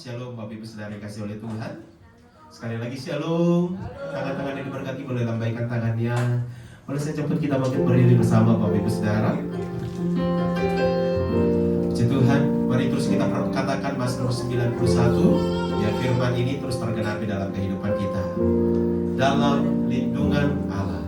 Shalom Bapak Ibu Saudara yang dikasihi oleh Tuhan. Sekali lagi shalom. Tangan-tangan yang diberkati boleh lambaikan tangannya. Boleh saya jemput kita bangkit berdiri bersama Bapak Ibu Saudara. Puji Tuhan, mari terus kita katakan Mazmur 91. Ya, firman ini terus tergenapi dalam kehidupan kita. Dalam lindungan Allah.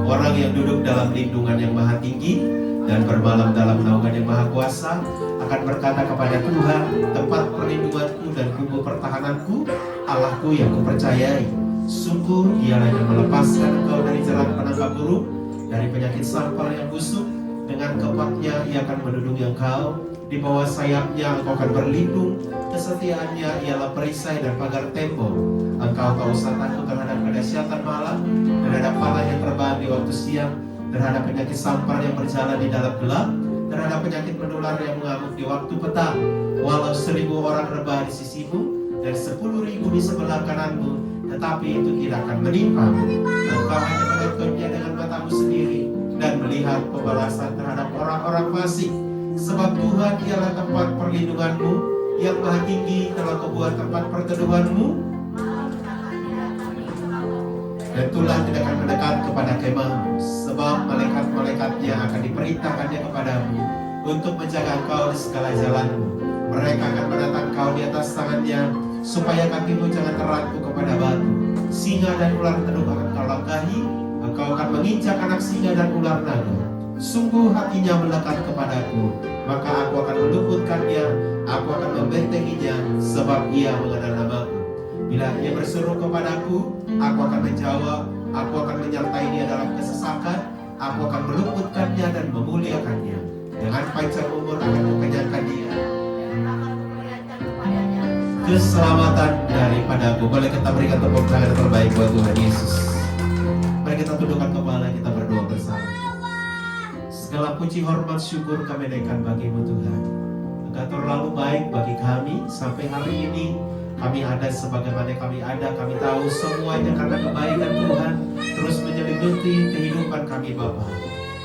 Orang yang duduk dalam lindungan yang maha tinggi dan bermalam dalam naungan yang maha kuasa akan berkata kepada Tuhan, tempat perlindunganku dan kubu pertahananku, Allahku yang kupercayai. Sungguh dialah yang melepaskan engkau dari jerang penangkap burung, dari penyakit sampar yang busuk. Dengan kepatnya ia akan melindungi engkau, di bawah sayapnya engkau akan berlindung. Kesetiaannya ialah perisai dan pagar tembok. Engkau tak usah takut terhadap kedahsyatan malam, terhadap panah yang terbang di waktu siang, terhadap penyakit sampar yang berjalan di dalam gelap, terhadap penyakit menular yang mengamuk di waktu petang. Walau 1000 orang rebah di sisimu dan 10.000 di sebelah kananmu, tetapi itu tidak akan menimpa. Engkau hanya menontonnya dengan matamu sendiri dan melihat pembalasan terhadap orang-orang fasik. Sebab Tuhan ialah tempat perlindunganmu, yang maha tinggi telah kau buat tempat perteduhanmu, dan Tuhan tidak akan mendekat kepada kemahmu, sebab malaikat-malaikatnya akan diperintahkannya kepadamu untuk menjaga engkau di segala jalanmu. Mereka akan menatang kau di atas tangannya, supaya kakimu jangan terangkuk kepada batu. Singa dan ular tedung akan kau langkahi, engkau akan menginjak anak singa dan ular naga. Sungguh hatinya melekat kepadaku, maka aku akan meluputkannya, aku akan membentenginya, sebab ia mengenal namaku. Bila ia berseru kepadaku, aku akan menjawab, aku akan menyertai dia dalam kesesakan, aku akan meluputkannya dan memuliakannya. Dengan panjang umur akan kukenyangkan dia, keselamatan daripadaku. Boleh kita berikan tepuk tangan terbaik buat Tuhan Yesus. Mari kita tundukkan kepala, kita berdoa bersama. Segala puji, hormat, syukur kami naikkan bagi-Mu Tuhan. Engkau terlalu baik bagi kami sampai hari ini. Kami ada sebagaimana kami ada. Kami tahu semuanya karena kebaikan Tuhan terus menyelimuti kehidupan kami Bapa.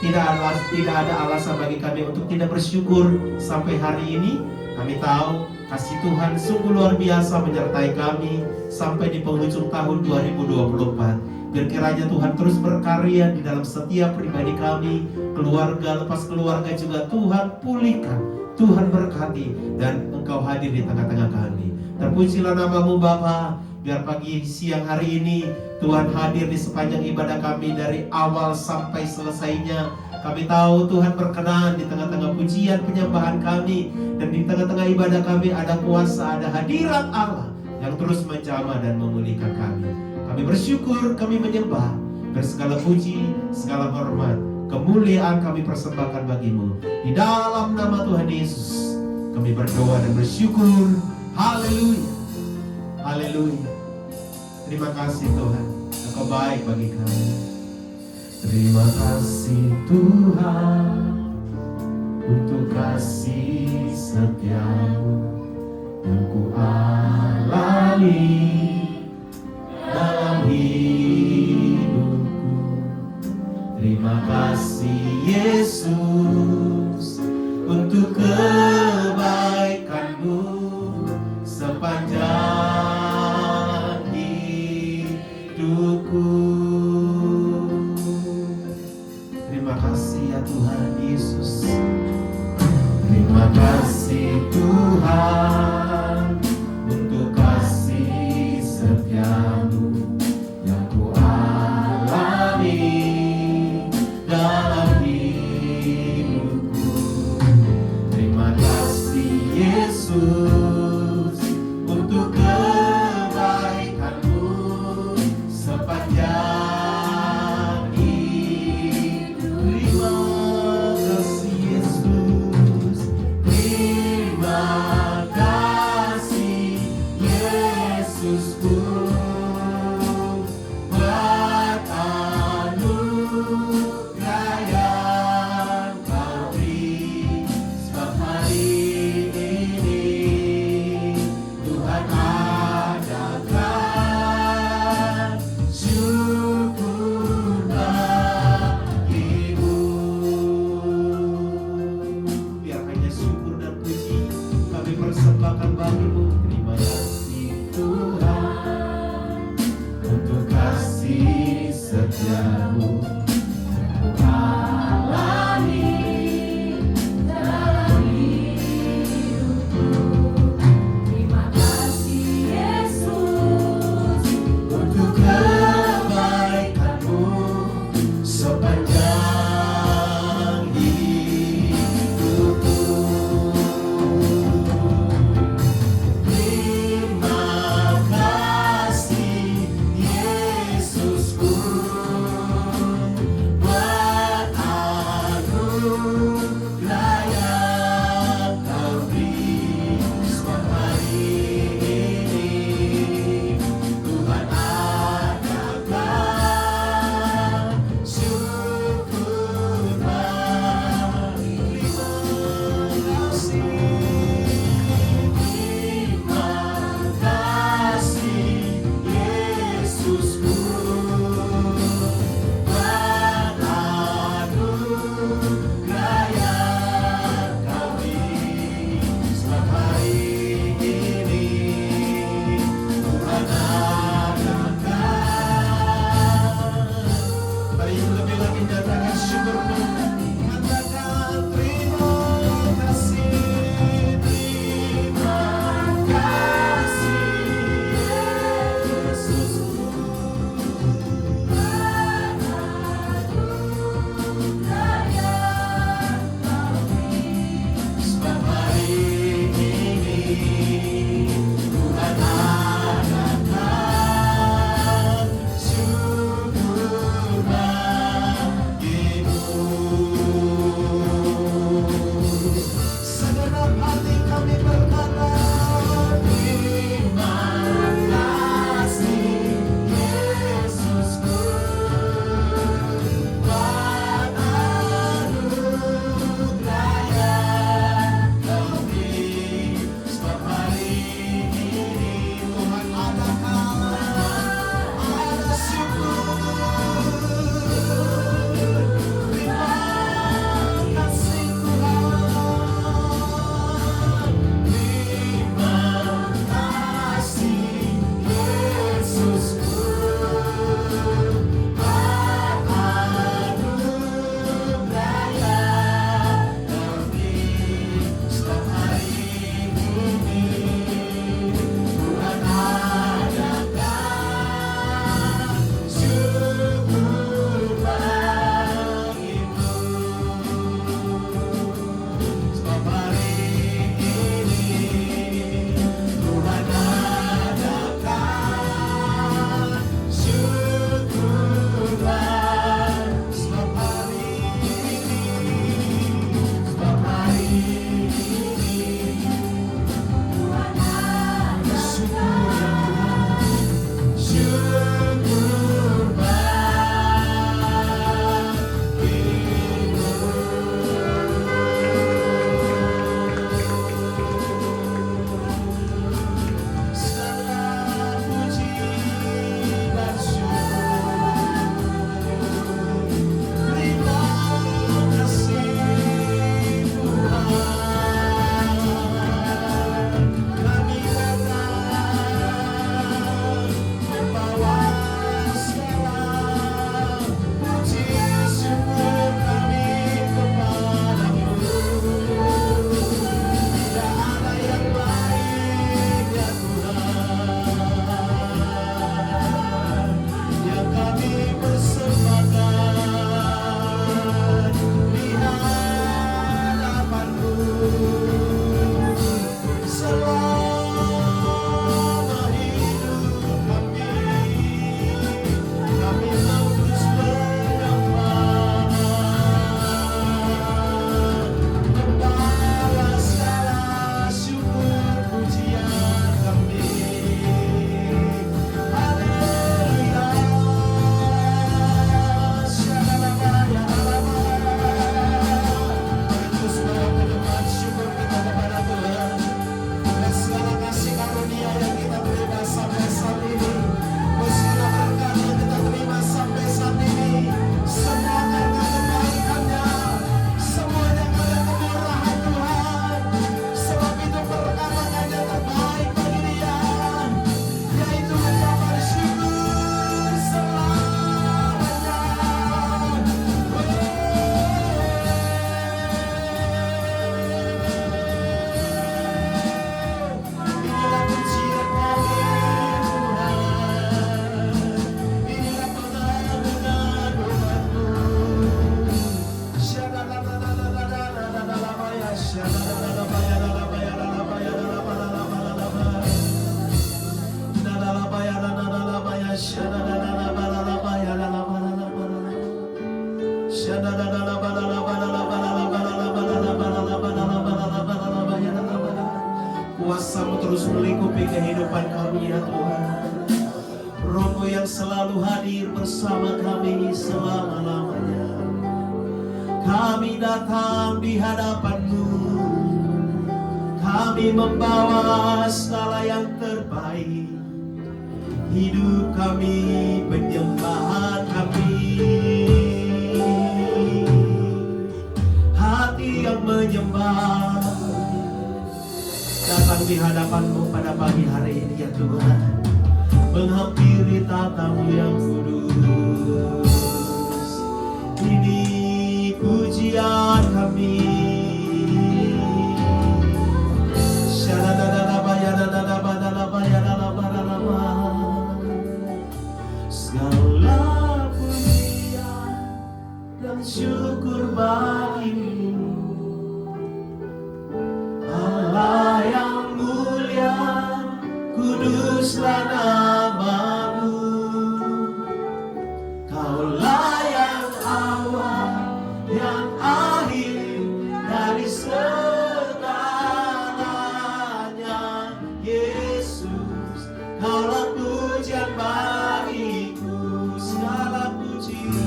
Tidak ada alasan bagi kami untuk tidak bersyukur sampai hari ini. Kami tahu kasih Tuhan sungguh luar biasa menyertai kami sampai di penghujung tahun 2024. Kiranya Tuhan terus berkarya di dalam setiap pribadi kami, keluarga lepas keluarga juga Tuhan pulihkan, Tuhan berkati, dan Engkau hadir di tengah-tengah kami. Terpujilah nama-Mu Bapa. Biar pagi siang hari ini Tuhan hadir di sepanjang ibadah kami dari awal sampai selesainya. Kami tahu Tuhan berkenan di tengah-tengah pujian penyembahan kami, dan di tengah-tengah ibadah kami ada kuasa, ada hadirat Allah yang terus menjamah dan memulihkan kami. Kami bersyukur, kami menyembah, dan segala puji, segala hormat, kemuliaan kami persembahkan bagi-Mu. Di dalam nama Tuhan Yesus kami berdoa dan bersyukur. Haleluya, haleluya. Terima kasih Tuhan, Engkau baik bagi kami. Terima kasih Tuhan untuk kasih setia-Mu yang ku alami dalam hidupku. Terima kasih Yesus untuk kebaikan-Mu sepanjang hidupku. Terima kasih ya Tuhan Yesus. Terima kasih Tuhan untuk kasih setia-Mu yang ku alami dalam hidupku. yang Kau beri semua hari ini. Tuhan adalah syukur terima kasih. Terima kasih Yesusku, buat anugerah terus melingkupi kehidupan kami ya Tuhan. Roh-Mu yang selalu hadir bersama kami selama-lamanya. Kami datang di hadapan-Mu, kami membawa segala yang terbaik. Hidup kami, penyembahan kami, hati yang menyembah, datang di hadapan-Mu pada pagi hari ini ya Tuhan, menghampiri tata-Mu yang kudus. Ini pujian kami. Segala pujian dan syukur bagi-Mu, Allah yang mulia, kuduslah nama-Mu. Kaulah yang awal, yang akhir dari segalanya. Yesus, Kaulah pujian bagiku, segala pujian,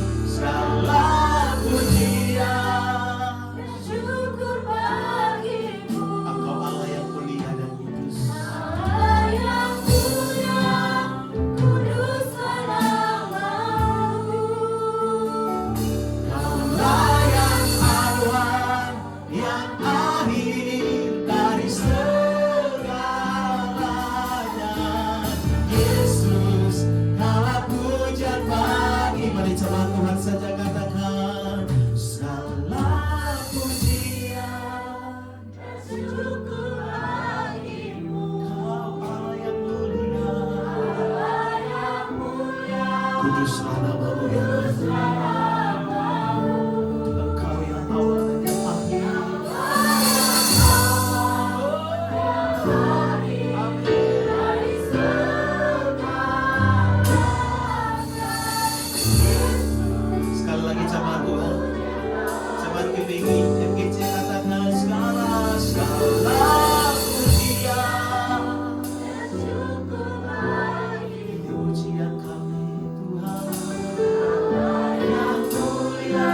syukur bagimu. Engkau Allah yang mulia dan kudus. Allah yang mulia, kuduslah nama-Mu. Kaulah yang awal, yang akhir dari segalanya. Yesus, Kaulah pujian bagi. Mari coba Tuhan saja katakan, segala pujian, Syukur bagimu. Kau Allah yang mulia, Allah yang mulia, kuduslah nama-Mu ya Tuhan. Engkau yang awal dan yang akhir. dari segalanya. Sekali lagi sama Tuhan, sama kebingi yang kecil katakan segala pujian, Syukur bagimu. pujian kami Tuhan yang mulia.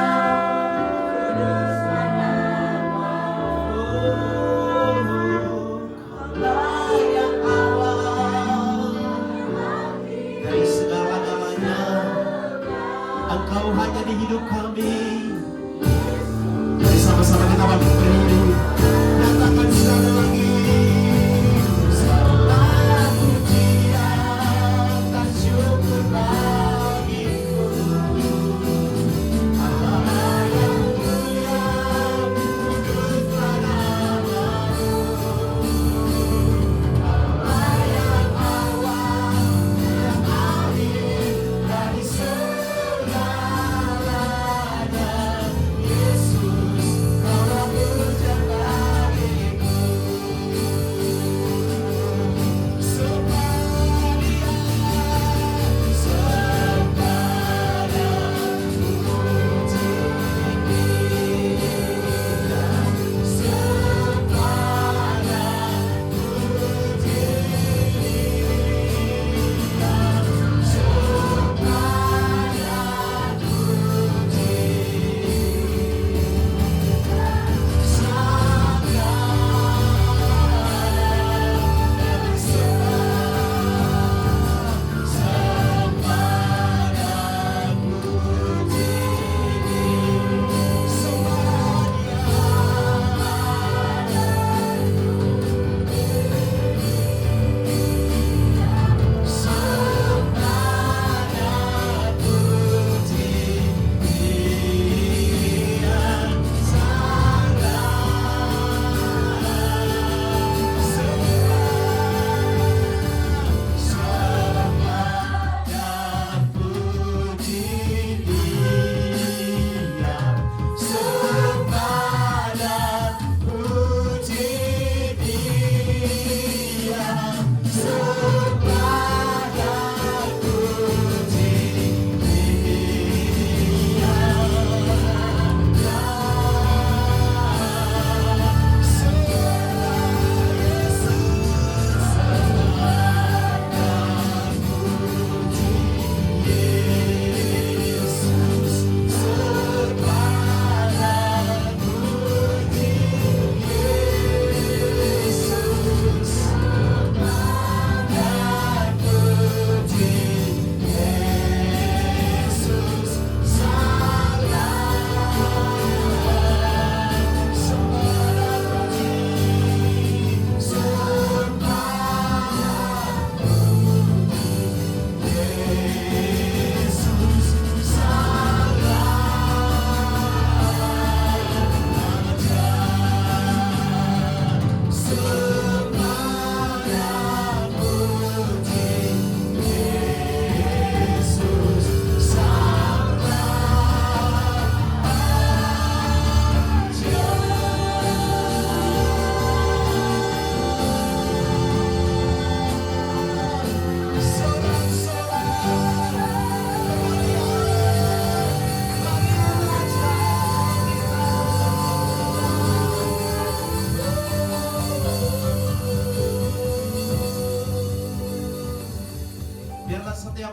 Kaulah yang awal dari segala-galanya. Engkau hanya di hidup kami. Mari sama-sama kita berdiri. Nyatakan sekali lagi, segala pujian dan syukur bagimu. Allah yang mulia, kuduslah nama-Mu. Allah yang awal, yang akhir dari segalanya. Yesus, Kaulah pujian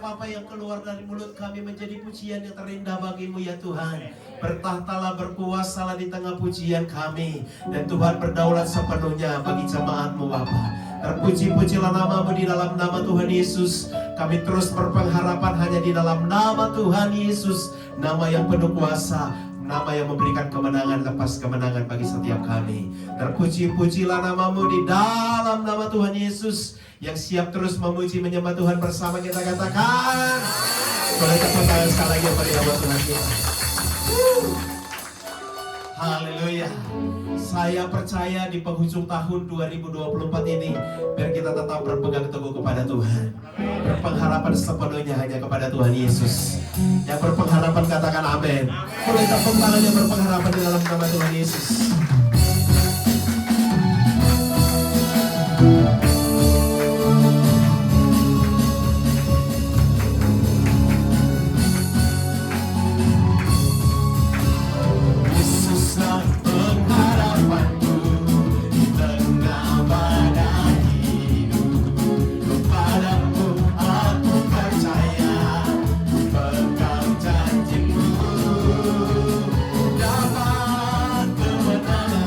apa-apa yang keluar dari mulut kami menjadi pujian yang terindah bagi-Mu ya Tuhan. Bertahtalah, berkuasalah di tengah pujian kami. Dan Tuhan berdaulat sepenuhnya bagi jemaat-Mu Bapa. Terpuji-pujilah nama-Mu di dalam nama Tuhan Yesus. Kami terus berpengharapan hanya di dalam nama Tuhan Yesus. Nama yang penuh kuasa, nama yang memberikan kemenangan lepas kemenangan bagi setiap kami. Terpuji-pujilah nama-Mu di dalam nama Tuhan Yesus, yang siap terus memuji menyembah Tuhan bersama kita katakan. Boleh tepuk tangan sekali lagi bagi nama Tuhan kita. Haleluya. Saya percaya di penghujung tahun 2024 ini, biar kita tetap berpegang teguh kepada Tuhan. Berpengharapan sepenuhnya hanya kepada Tuhan Yesus. Yang berpengharapan katakan amin. Boleh tepuk tangan yang berpengharapan di dalam nama Tuhan Yesus. Dapat kemenangan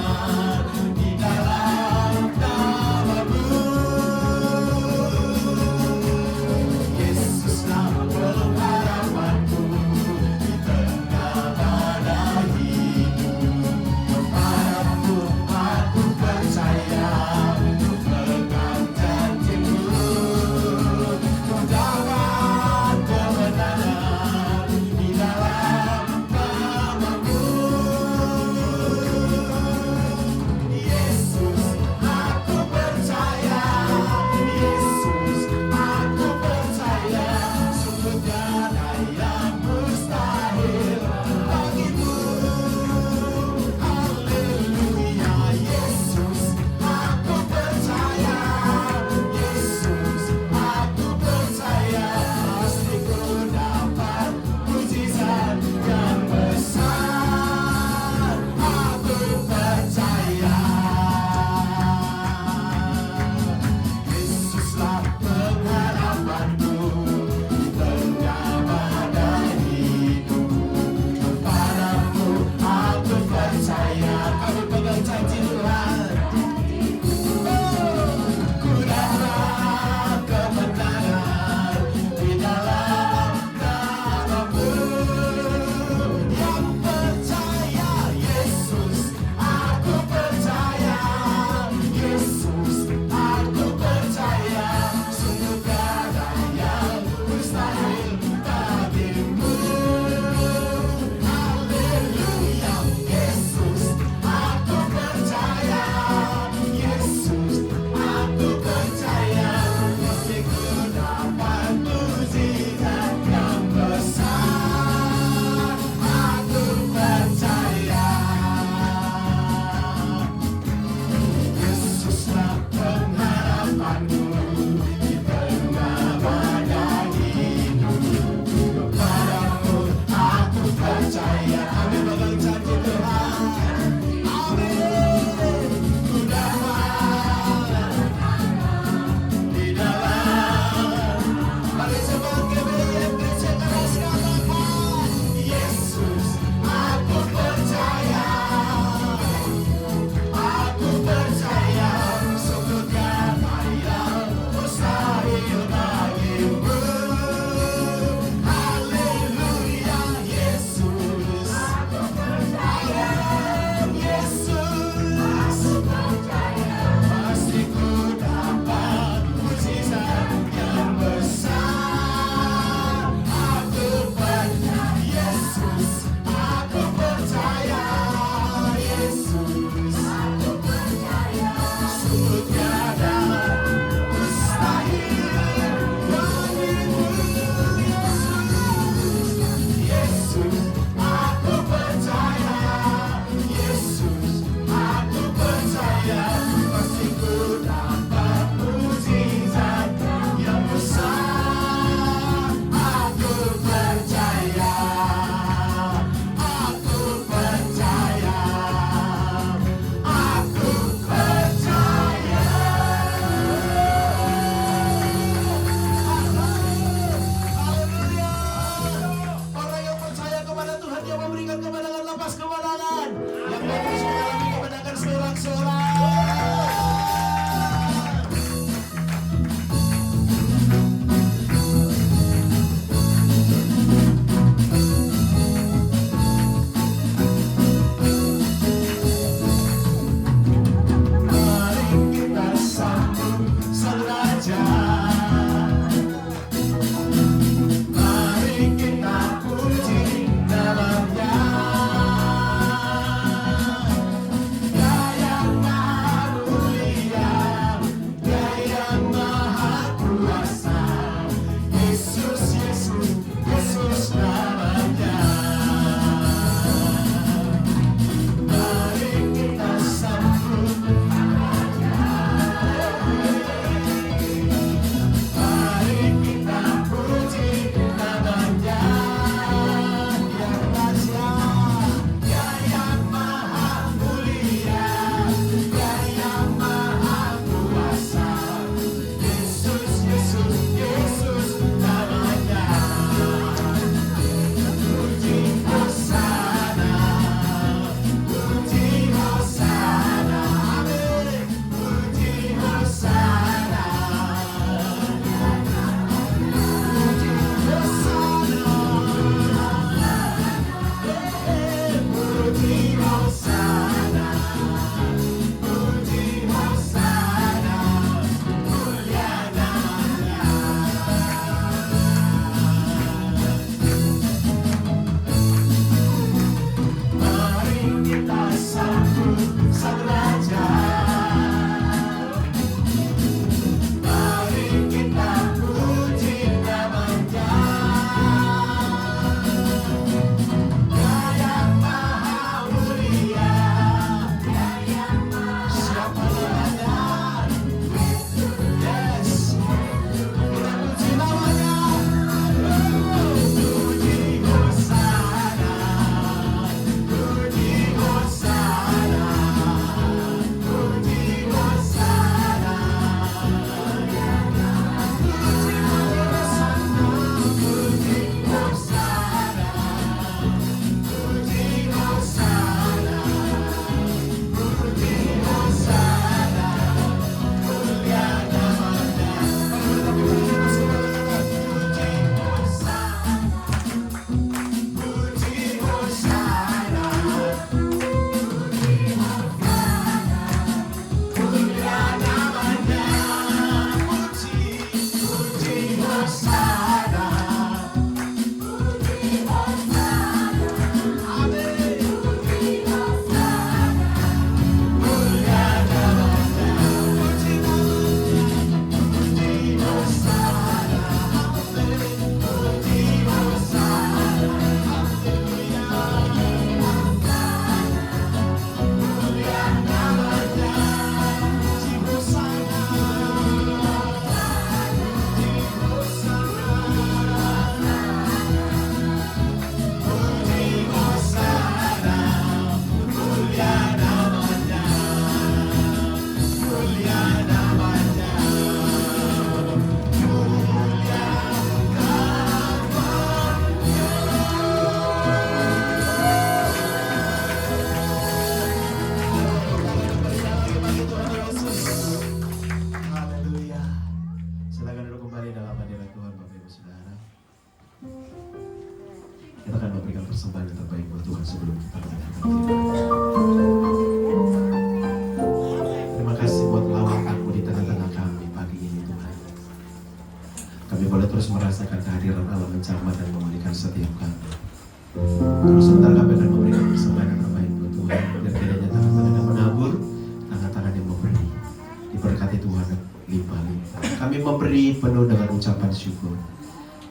memberi penuh dengan ucapan syukur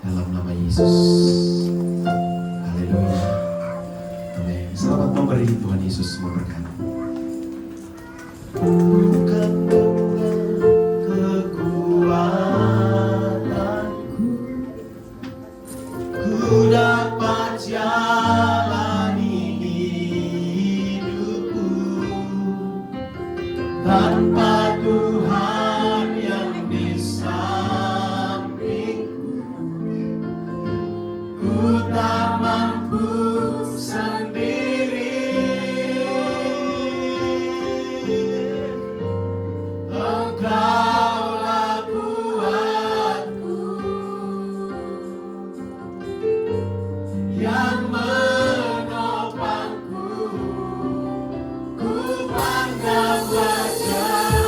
dalam nama Yesus. Haleluya. Amin. Selamat memberi, Tuhan Yesus memberkati. Bukan dengan kekuatanku ku dapat jalani hidupku tanpa Tuhan yang di sampingku. Ku tak mampu sendiri. Engkaulah kuatku yang menopangku. Ku pandang wajah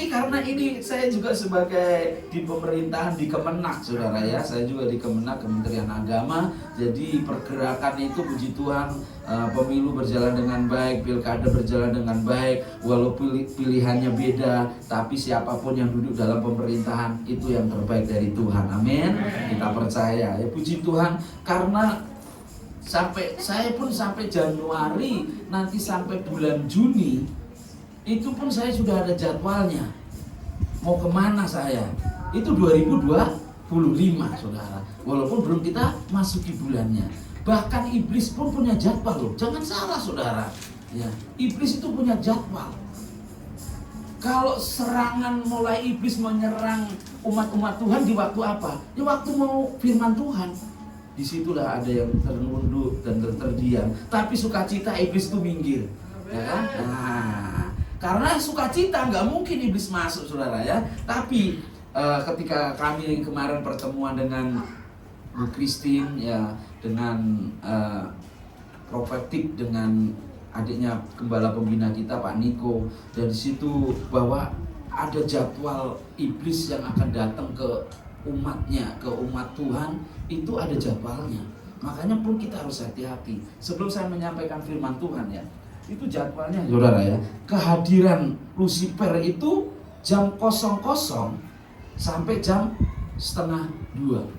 Tapi karena ini saya juga sebagai di pemerintahan di Kemenak, saudara ya, saya juga di Kemenak, Kementerian Agama. Jadi pergerakan itu puji Tuhan, pemilu berjalan dengan baik, pilkada berjalan dengan baik, walaupun pilihannya beda, tapi siapapun yang duduk dalam pemerintahan itu yang terbaik dari Tuhan. Amin. Kita percaya ya, puji Tuhan, karena saya pun sampai Januari, nanti sampai bulan Juni itu pun saya sudah ada jadwalnya. Mau kemana saya? Itu 2025, saudara. Walaupun belum kita masuki bulannya. Bahkan iblis pun punya jadwal loh. Jangan salah, saudara. Ya, iblis itu punya jadwal. Kalau serangan mulai iblis menyerang umat-umat Tuhan di waktu apa? Di waktu mau firman Tuhan. Disitulah ada yang ternunduk dan terdiam. Tapi sukacita iblis itu minggir. Ya kan? Nah, karena sukacita nggak mungkin iblis masuk, saudara ya. Tapi ketika kami kemarin pertemuan dengan Bu Christine ya, dengan Prophetic, dengan adiknya gembala pembina kita Pak Niko, dari situ bahwa ada jadwal iblis yang akan datang ke umatnya, ke umat Tuhan, itu ada jadwalnya. Makanya pun kita harus hati-hati. Sebelum saya menyampaikan firman Tuhan ya, itu jadwalnya, saudara ya. Kehadiran Lucifer itu jam 00 sampai jam 1:30.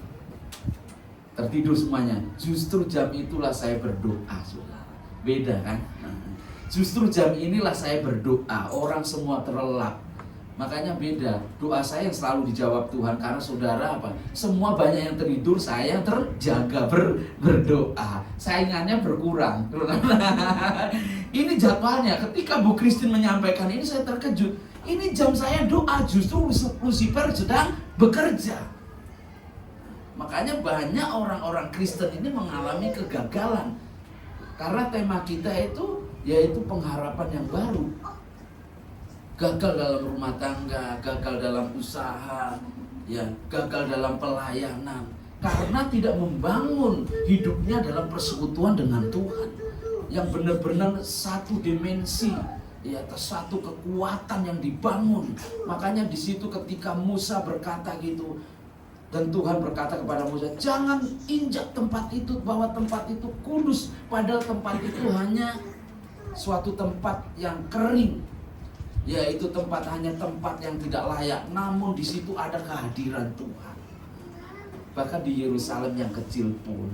Tertidur semuanya. Justru jam itulah saya berdoa, saudara. Beda kan? Justru jam inilah saya berdoa. Orang semua terlelap. Makanya beda. Doa saya yang selalu dijawab Tuhan, karena saudara apa? Semua banyak yang tertidur, saya terjaga berdoa. Saingannya berkurang. Ini jadwalnya. Ketika Bu Christine menyampaikan ini, saya terkejut. Ini jam saya doa, justru Lucifer sedang bekerja. Makanya banyak orang-orang Kristen ini mengalami kegagalan. Karena tema kita itu yaitu pengharapan yang baru. Gagal dalam rumah tangga, gagal dalam usaha, ya, gagal dalam pelayanan, karena tidak membangun hidupnya dalam persekutuan dengan Tuhan, yang benar-benar satu dimensi, ya, satu kekuatan yang dibangun. Makanya di situ ketika Musa berkata gitu, dan Tuhan berkata kepada Musa, jangan injak tempat itu, bahwa tempat itu kudus, padahal tempat itu hanya suatu tempat yang kering. Yaitu hanya tempat yang tidak layak, namun di situ ada kehadiran Tuhan. Bahkan di Yerusalem yang kecil pun,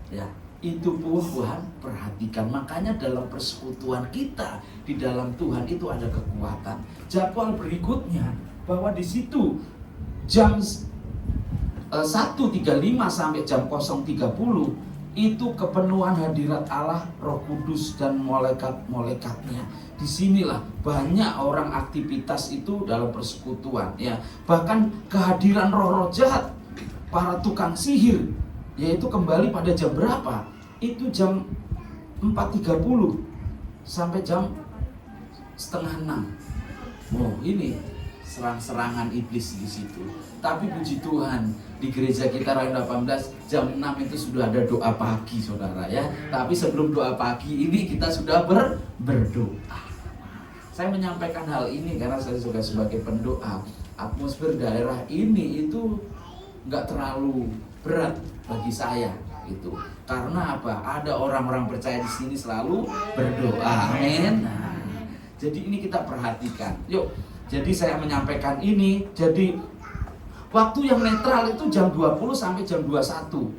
ya, itu pun Tuhan perhatikan. Makanya dalam persekutuan kita di dalam Tuhan itu ada kekuatan. Jadwal berikutnya bahwa di situ jam 1:35 sampai jam 0:30 itu kepenuhan hadirat Allah, Roh Kudus dan malaikat-malaikatnya. Disinilah banyak orang aktivitas itu dalam persekutuan, ya. Bahkan kehadiran roh-roh jahat, para tukang sihir, yaitu kembali pada jam berapa? Itu jam 4:30 sampai jam 5:30. Oh, ini serang-serangan iblis di situ. Tapi puji Tuhan, di gereja kita Rayon 18 jam 6 itu sudah ada doa pagi, saudara ya. Tapi sebelum doa pagi ini kita sudah berdoa. Saya menyampaikan hal ini karena saya juga sebagai pendoa. Atmosfer daerah ini itu nggak terlalu berat bagi saya itu. Karena apa? Ada orang-orang percaya di sini selalu berdoa. Amin. Nah, jadi ini kita perhatikan. Yuk. Jadi saya menyampaikan ini, jadi waktu yang netral itu jam 20 sampai jam 21.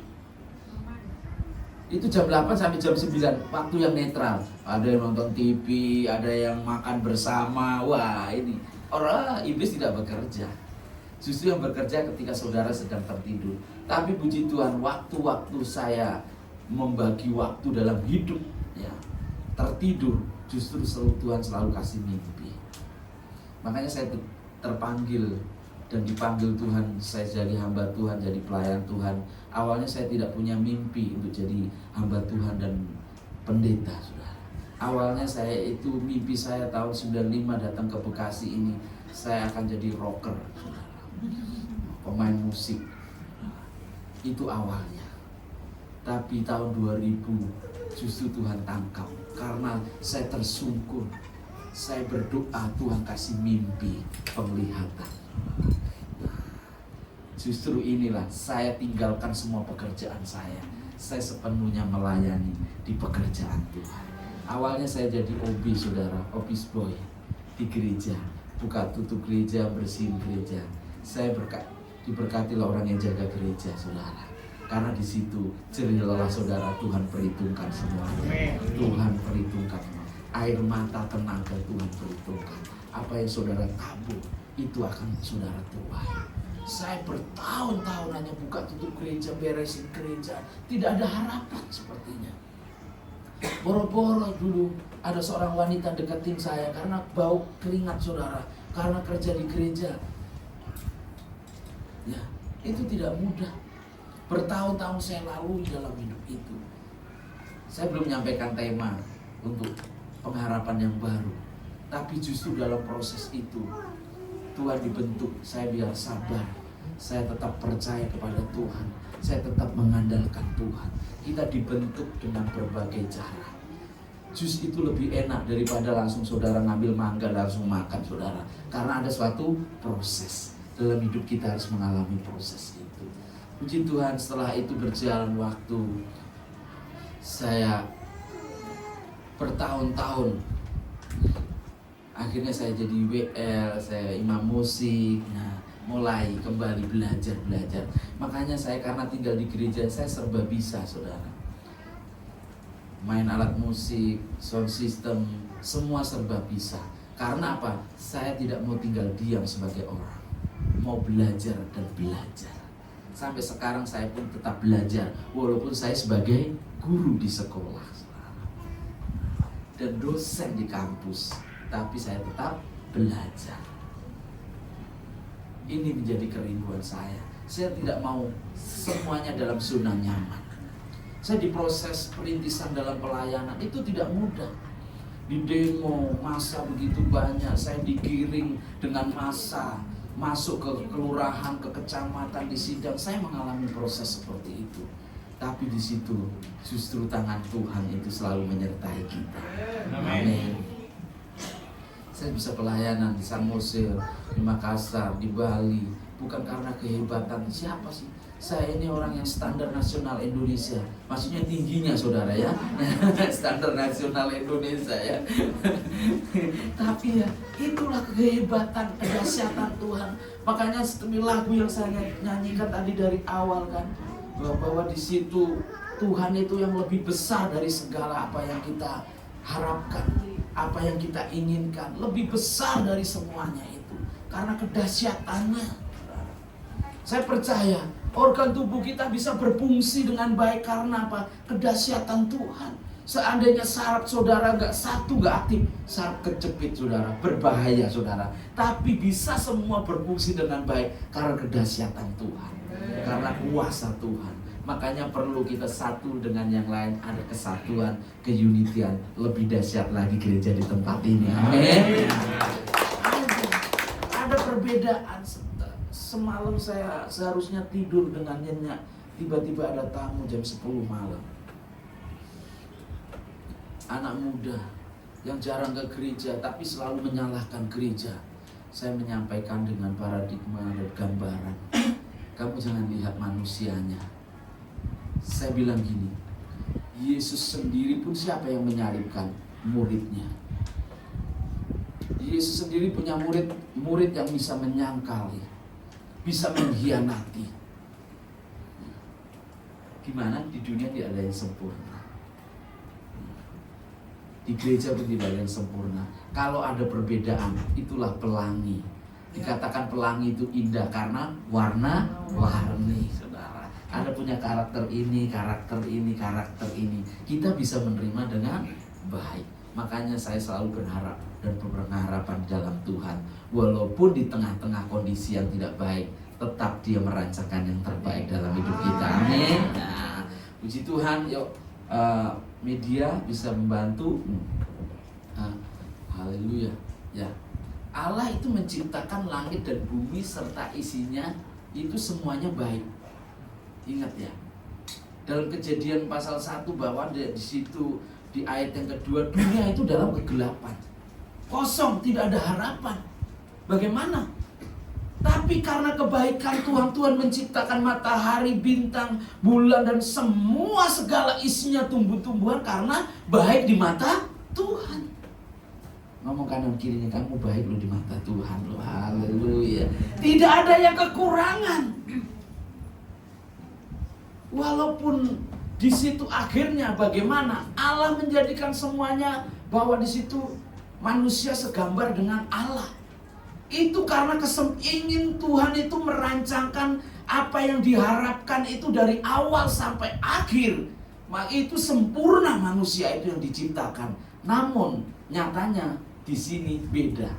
Itu jam 8 sampai jam 9, waktu yang netral. Ada yang nonton TV, ada yang makan bersama. Wah, ini orang iblis tidak bekerja. Justru yang bekerja ketika saudara sedang tertidur. Tapi puji Tuhan, waktu-waktu saya membagi waktu dalam hidup, ya, tertidur, justru Tuhan selalu kasih mimpi. Makanya saya terpanggil dan dipanggil Tuhan, saya jadi hamba Tuhan, jadi pelayan Tuhan. Awalnya saya tidak punya mimpi untuk jadi hamba Tuhan dan pendeta, saudara. Awalnya saya itu, mimpi saya tahun 95 datang ke Bekasi ini, saya akan jadi rocker, saudara. Pemain musik. Itu awalnya. Tapi tahun 2000 justru Tuhan tangkap karena saya tersungkur. Saya berdoa Tuhan kasih mimpi penglihatan. Justru inilah saya tinggalkan semua pekerjaan saya. Saya sepenuhnya melayani di pekerjaan Tuhan. Awalnya saya jadi OB, saudara, office boy di gereja, buka tutup gereja, bersihin gereja. Saya diberkatilah orang yang jaga gereja, saudara. Karena di situ jerih lelah saudara Tuhan perhitungkan semuanya. Tuhan perhitungkan air mata, tenaga Tuhan perhitungkan. Apa yang saudara tabur itu akan saudara tuai. Saya bertahun-tahun hanya buka tutup gereja, beresin gereja, tidak ada harapan sepertinya. Boro-boro dulu ada seorang wanita deketin saya karena bau keringat saudara, karena kerja di gereja. Ya, itu tidak mudah. Bertahun-tahun saya lalui dalam hidup itu. Saya belum menyampaikan tema untuk pengharapan yang baru, tapi justru dalam proses itu Tuhan dibentuk saya biar sabar. Saya tetap percaya kepada Tuhan. Saya tetap mengandalkan Tuhan. Kita dibentuk dengan berbagai cara. Jus itu lebih enak daripada langsung saudara ngambil mangga langsung makan, saudara. Karena ada suatu proses. Dalam hidup kita harus mengalami proses itu. Puji Tuhan, setelah itu berjalan waktu, saya bertahun-tahun akhirnya saya jadi WL, saya imam musik. Nah, mulai kembali belajar. Makanya saya karena tinggal di gereja, saya serba bisa, saudara. Main alat musik, sound system, semua serba bisa. Karena apa? Saya tidak mau tinggal diam sebagai orang. Mau belajar dan belajar. Sampai sekarang saya pun tetap belajar, walaupun saya sebagai guru di sekolah, saudara, dan dosen di kampus. Tapi saya tetap belajar. Ini menjadi kerinduan saya. Saya tidak mau semuanya dalam zona nyaman. Saya diproses perintisan dalam pelayanan itu tidak mudah. Di demo masa begitu banyak, saya digiring dengan masa masuk ke kelurahan, ke kecamatan, di sidang. Saya mengalami proses seperti itu. Tapi di situ justru tangan Tuhan itu selalu menyertai kita. Amin. Saya bisa pelayanan di Samosir, di Makassar, di Bali, bukan karena kehebatan siapa sih. Saya ini orang yang standar nasional Indonesia, maksudnya tingginya saudara ya, standar nasional Indonesia ya. Tapi ya itulah kehebatan, kedahsyatan Tuhan. Makanya demi lagu yang saya nyanyikan tadi dari awal kan, bahwa di situ Tuhan itu yang lebih besar dari segala apa yang kita harapkan, apa yang kita inginkan, lebih besar dari semuanya itu. Karena kedahsyatannya, saya percaya organ tubuh kita bisa berfungsi dengan baik karena apa? Kedahsyatan Tuhan. Seandainya saraf saudara satu nggak aktif, saraf kecepit saudara, berbahaya saudara. Tapi bisa semua berfungsi dengan baik karena kedahsyatan Tuhan, karena kuasa Tuhan. Makanya perlu kita satu dengan yang lain, ada kesatuan, keunitian. Lebih dahsyat lagi gereja di tempat ini. Amin. Ada perbedaan. Semalam saya seharusnya tidur dengan nyenyak, tiba-tiba ada tamu jam 10 malam. Anak muda yang jarang ke gereja tapi selalu menyalahkan gereja. Saya menyampaikan dengan paradigma dan gambaran. Kamu jangan lihat manusianya. Saya bilang gini, Yesus sendiri pun siapa yang menyalibkan? Muridnya. Yesus sendiri punya murid yang bisa menyangkal, bisa mengkhianati. Gimana? Di dunia tidak ada yang sempurna. Di gereja pun tidak ada yang sempurna. Kalau ada perbedaan, itulah pelangi. Dikatakan pelangi itu indah karena warna-warni, saudara. Ada punya karakter ini, karakter ini, karakter ini. Kita bisa menerima dengan baik. Makanya saya selalu berharap dan berpengharapan dalam Tuhan. Walaupun di tengah-tengah kondisi yang tidak baik, tetap Dia merancangkan yang terbaik dalam hidup kita. Amin. Nah, puji Tuhan. Yuk, media bisa membantu. Haleluya. Ya, Allah itu menciptakan langit dan bumi serta isinya, itu semuanya baik. Ingat ya, dalam Kejadian pasal 1 bahwa di situ di ayat yang kedua, dunia itu dalam kegelapan. kosong, tidak ada harapan. Bagaimana? Tapi karena kebaikan Tuhan, Tuhan menciptakan matahari, bintang, bulan, dan semua segala isinya tumbuh-tumbuhan karena baik di mata Tuhan. Ngomong kanan kirinya, kamu baik loh di mata Tuhan loh. Haleluya. Tidak ada yang kekurangan. Walaupun di situ akhirnya bagaimana Allah menjadikan semuanya bahwa di situ manusia segambar dengan Allah. Itu karena ingin Tuhan itu merancangkan apa yang diharapkan itu dari awal sampai akhir. Maka itu sempurna manusia itu yang diciptakan. Namun nyatanya di sini beda.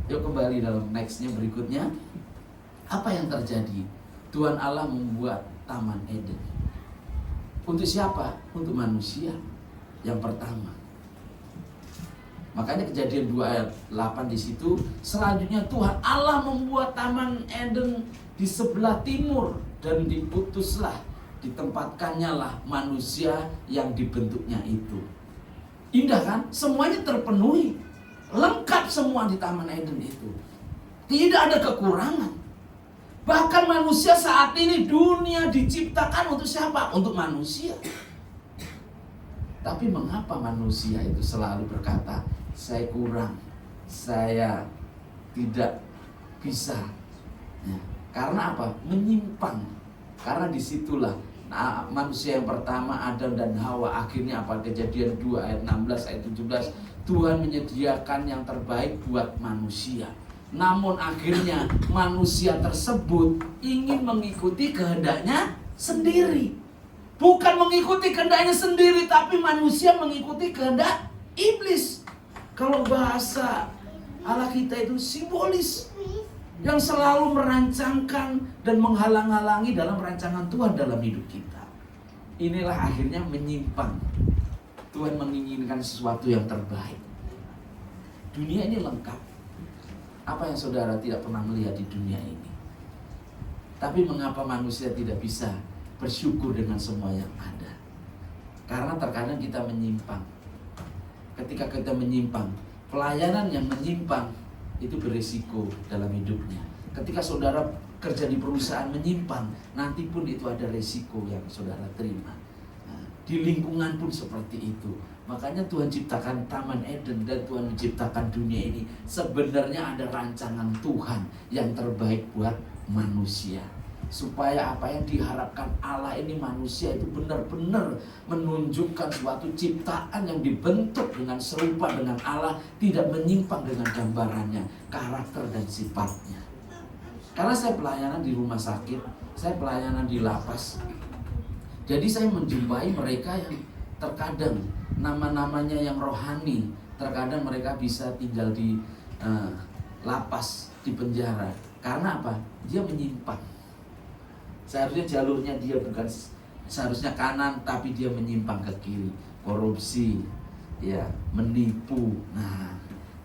Yuk kembali dalam nextnya berikutnya. Apa yang terjadi? Tuhan Allah membuat Taman Eden. Untuk siapa? Untuk manusia. Yang pertama. Makanya Kejadian 2 ayat 8 di situ. Selanjutnya Tuhan Allah membuat Taman Eden di sebelah timur, dan diputuslah, ditempatkannya lah manusia yang dibentuknya itu. Indah kan? Semuanya terpenuhi. Lengkap semua di Taman Eden itu. Tidak ada kekurangan. Bahkan manusia saat ini, dunia diciptakan untuk siapa? Untuk manusia. Tapi mengapa manusia itu selalu berkata, saya kurang, saya tidak bisa. Ya, karena apa? Menyimpang. Karena disitulah manusia yang pertama, Adam dan Hawa, akhirnya apa? Kejadian 2 ayat 16 ayat 17, Tuhan menyediakan yang terbaik buat manusia. Namun akhirnya manusia tersebut ingin mengikuti kehendaknya sendiri. Bukan mengikuti kehendaknya sendiri, tapi manusia mengikuti kehendak iblis. Kalau bahasa Allah kita itu simbolis, yang selalu merancangkan dan menghalang-halangi dalam rancangan Tuhan dalam hidup kita. Inilah akhirnya menyimpang. Tuhan menginginkan sesuatu yang terbaik. Dunia ini lengkap. Apa yang saudara tidak pernah melihat di dunia ini? Tapi mengapa manusia tidak bisa bersyukur dengan semua yang ada? Karena terkadang kita menyimpang. Ketika kita menyimpang, pelayanan yang menyimpang itu berisiko dalam hidupnya. Ketika saudara kerja di perusahaan menyimpang, nanti pun itu ada resiko yang saudara terima. Nah, di lingkungan pun seperti itu. Makanya Tuhan ciptakan Taman Eden dan Tuhan menciptakan dunia ini. Sebenarnya ada rancangan Tuhan yang terbaik buat manusia. Supaya apa yang diharapkan Allah ini, manusia itu benar-benar menunjukkan suatu ciptaan yang dibentuk dengan serupa dengan Allah, tidak menyimpang dengan gambarannya, karakter dan sifatnya. Karena saya pelayanan di rumah sakit, saya pelayanan di lapas. Jadi saya menjumpai mereka yang terkadang nama-namanya yang rohani, terkadang mereka bisa tinggal di lapas, di penjara. Karena apa? Dia menyimpang. Seharusnya jalurnya dia bukan seharusnya kanan, tapi dia menyimpang ke kiri, korupsi, ya, menipu. Nah,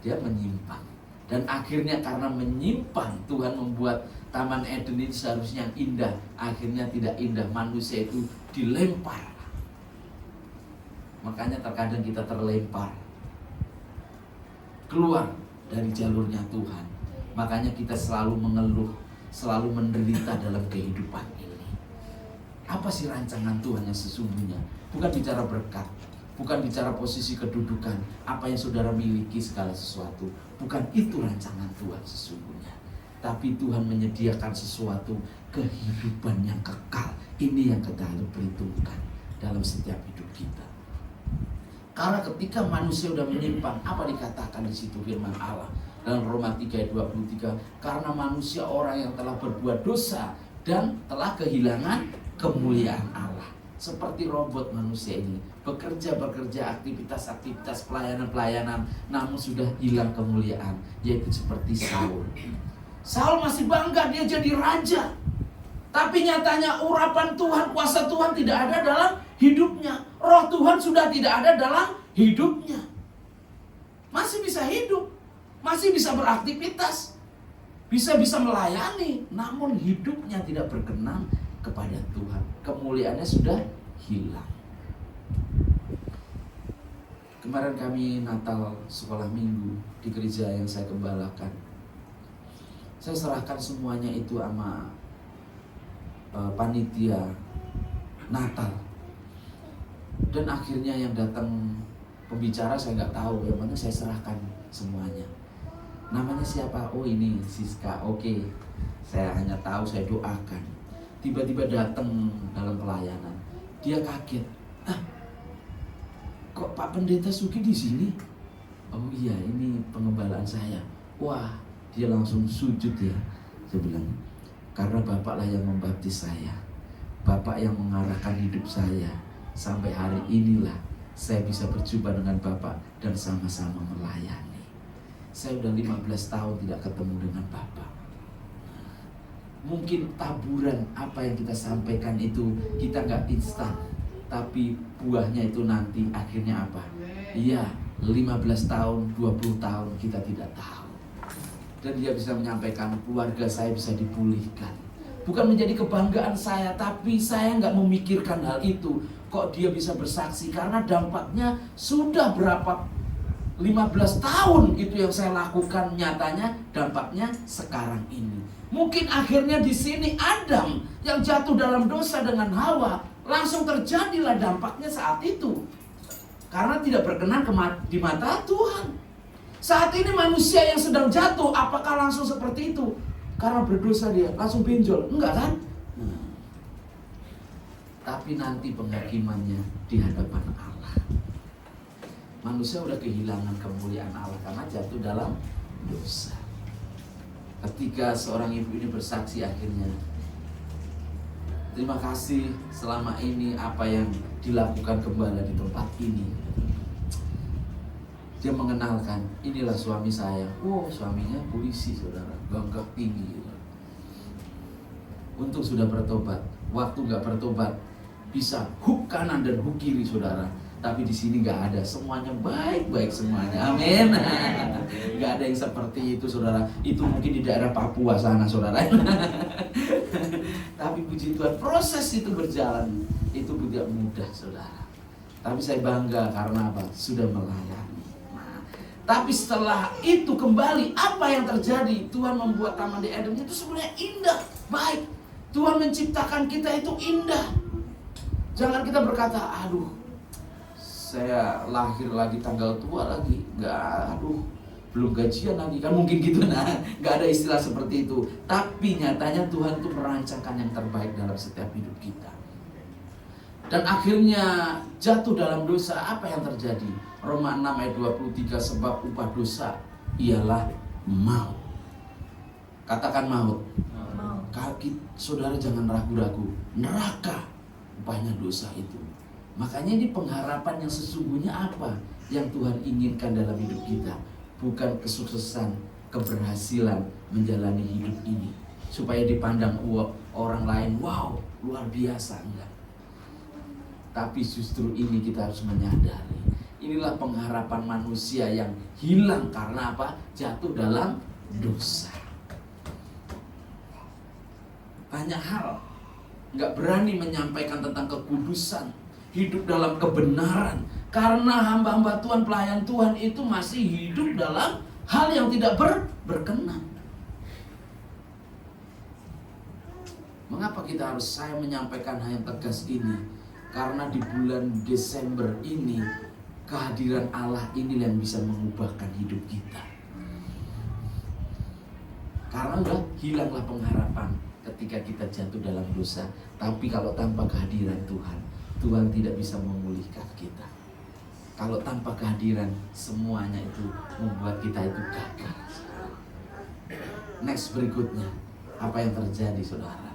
dia menyimpang. Dan akhirnya karena menyimpang, Tuhan membuat Taman Eden ini seharusnya indah, akhirnya tidak indah. Manusia itu dilempar. Makanya terkadang kita terlempar keluar dari jalurnya Tuhan. Makanya kita selalu mengeluh, selalu menderita dalam kehidupan ini. Apa sih rancangan Tuhan yang sesungguhnya? Bukan bicara berkat, bukan bicara posisi kedudukan, apa yang saudara miliki segala sesuatu. Bukan itu rancangan Tuhan sesungguhnya. Tapi Tuhan menyediakan sesuatu kehidupan yang kekal. Ini yang kita harus perhitungkan dalam setiap hidup kita. Karena ketika manusia sudah menyimpang, apa dikatakan di situ firman Allah dalam Roma 3 ayat 23, karena manusia orang yang telah berbuat dosa dan telah kehilangan kemuliaan Allah. Seperti robot manusia ini, bekerja, aktivitas pelayanan, namun sudah hilang kemuliaan, yaitu seperti Saul. Saul masih bangga dia jadi raja, tapi nyatanya urapan Tuhan, kuasa Tuhan tidak ada dalam hidupnya. Roh Tuhan sudah tidak ada dalam hidupnya. Masih bisa hidup, masih bisa beraktivitas, bisa melayani, namun hidupnya tidak berkenan kepada Tuhan. Kemuliaannya sudah hilang. Kemarin kami Natal sekolah minggu di gereja yang saya gembalakan. Saya serahkan semuanya itu sama panitia Natal. Dan akhirnya yang datang pembicara saya nggak tahu, yang mana saya serahkan semuanya. Namanya siapa? Oh ini Siska. Oke. Saya hanya tahu, saya doakan. Tiba-tiba datang dalam pelayanan. Dia kaget. Ah, kok Pak Pendeta Sugi di sini? Oh iya, ini pengembalaan saya. Wah, dia langsung sujud ya. Saya bilang, karena Bapak lah yang membaptis saya. Bapak yang mengarahkan hidup saya. Sampai hari inilah saya bisa berjumpa dengan Bapak dan sama-sama melayani. Saya udah 15 tahun tidak ketemu dengan Bapak. Mungkin taburan apa yang kita sampaikan itu kita nggak instan, tapi buahnya itu nanti akhirnya apa? Iya, 15 tahun, 20 tahun kita tidak tahu. Dan dia bisa menyampaikan, keluarga saya bisa dipulihkan. Bukan menjadi kebanggaan saya, tapi saya nggak memikirkan hal itu. Kok dia bisa bersaksi? Karena dampaknya sudah berapa 15 tahun itu yang saya lakukan, nyatanya dampaknya sekarang ini. Mungkin akhirnya di sini Adam yang jatuh dalam dosa dengan Hawa, langsung terjadilah dampaknya saat itu. Karena tidak berkenan di mata Tuhan. Saat ini manusia yang sedang jatuh, apakah langsung seperti itu? Karena berdosa dia langsung benjol? Enggak kan? Tapi nanti penghakimannya di hadapan Allah. Manusia udah kehilangan kemuliaan Allah karena jatuh dalam dosa. Ketika seorang ibu ini bersaksi akhirnya, terima kasih selama ini apa yang dilakukan gembala di tempat ini. Dia mengenalkan, inilah suami saya. Oh, suaminya polisi, saudara, gagah tinggi. Untung sudah bertobat. Waktu nggak bertobat, bisa hook kanan dan hook kiri, saudara. Tapi di sini nggak ada, semuanya baik-baik semuanya. Amin. Nggak ada yang seperti itu, saudara. Itu mungkin di daerah Papua sana, saudara. Tapi puji Tuhan, proses itu berjalan. Itu tidak mudah, saudara. Tapi saya bangga karena apa? Sudah melayani. Tapi setelah itu kembali, apa yang terjadi? Tuhan membuat Taman di Eden itu sebenarnya indah, baik. Tuhan menciptakan kita itu indah. Jangan kita berkata, aduh, saya lahir lagi tanggal tua lagi, belum gajian lagi, kan mungkin gitu. Nah, nggak ada istilah seperti itu. Tapi nyatanya Tuhan itu merancangkan yang terbaik dalam setiap hidup kita. Dan akhirnya jatuh dalam dosa, apa yang terjadi? Roma 6 ayat 23, sebab upah dosa ialah maut. Katakan maut. Kaki saudara jangan ragu-ragu, neraka upahnya dosa itu. Makanya ini pengharapan yang sesungguhnya apa yang Tuhan inginkan dalam hidup kita. Bukan kesuksesan, keberhasilan menjalani hidup ini supaya dipandang orang lain, wow, luar biasa, enggak. Tapi justru ini kita harus menyadari, inilah pengharapan manusia yang hilang karena apa? Jatuh dalam dosa. Banyak hal nggak berani menyampaikan tentang kekudusan, hidup dalam kebenaran, karena hamba-hamba Tuhan, pelayan Tuhan itu masih hidup dalam hal yang tidak berkenan. Mengapa kita harus saya menyampaikan hal yang tegas ini? Karena di bulan Desember ini kehadiran Allah ini yang bisa mengubahkan hidup kita. Karena udah hilanglah pengharapan ketika kita jatuh dalam dosa. Tapi kalau tanpa kehadiran Tuhan, Tuhan tidak bisa memulihkan kita. Kalau tanpa kehadiran, semuanya itu membuat kita itu gagal. Next berikutnya, apa yang terjadi, saudara?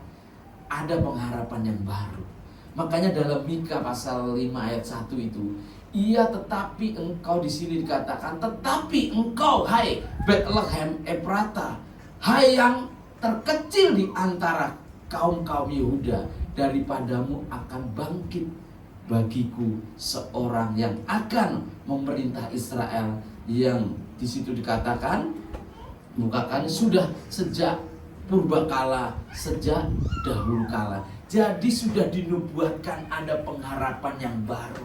Ada pengharapan yang baru. Makanya dalam Mika pasal 5 ayat 1 itu, ia tetapi engkau, di sini dikatakan, tetapi engkau, hai Bethlehem Efrata, hai yang terkecil di antara kaum-kaum Yehuda, daripadamu akan bangkit bagiku seorang yang akan memerintah Israel, yang di situ dikatakan bukakan sudah sejak purbakala, sejak dahulu kala. Jadi sudah dinubuatkan ada pengharapan yang baru.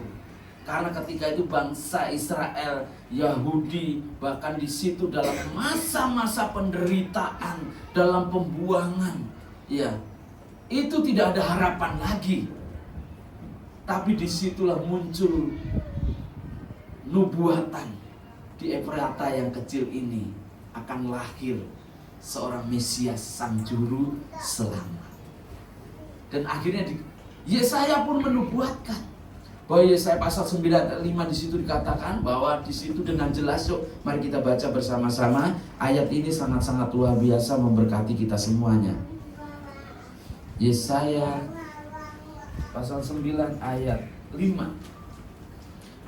Karena ketika itu bangsa Israel, Yahudi, bahkan di situ dalam masa-masa penderitaan, dalam pembuangan, ya, itu tidak ada harapan lagi. Tapi disitulah muncul nubuatan di Efrata yang kecil ini akan lahir seorang Mesias, sang juru selamat. Dan akhirnya Yesaya pun menubuatkan bahwa Yesaya pasal 95 di situ dikatakan bahwa di situ dengan jelas. Yuk, mari kita baca bersama-sama. Ayat ini sangat-sangat luar biasa memberkati kita semuanya. Yesaya pasal 9 ayat 5.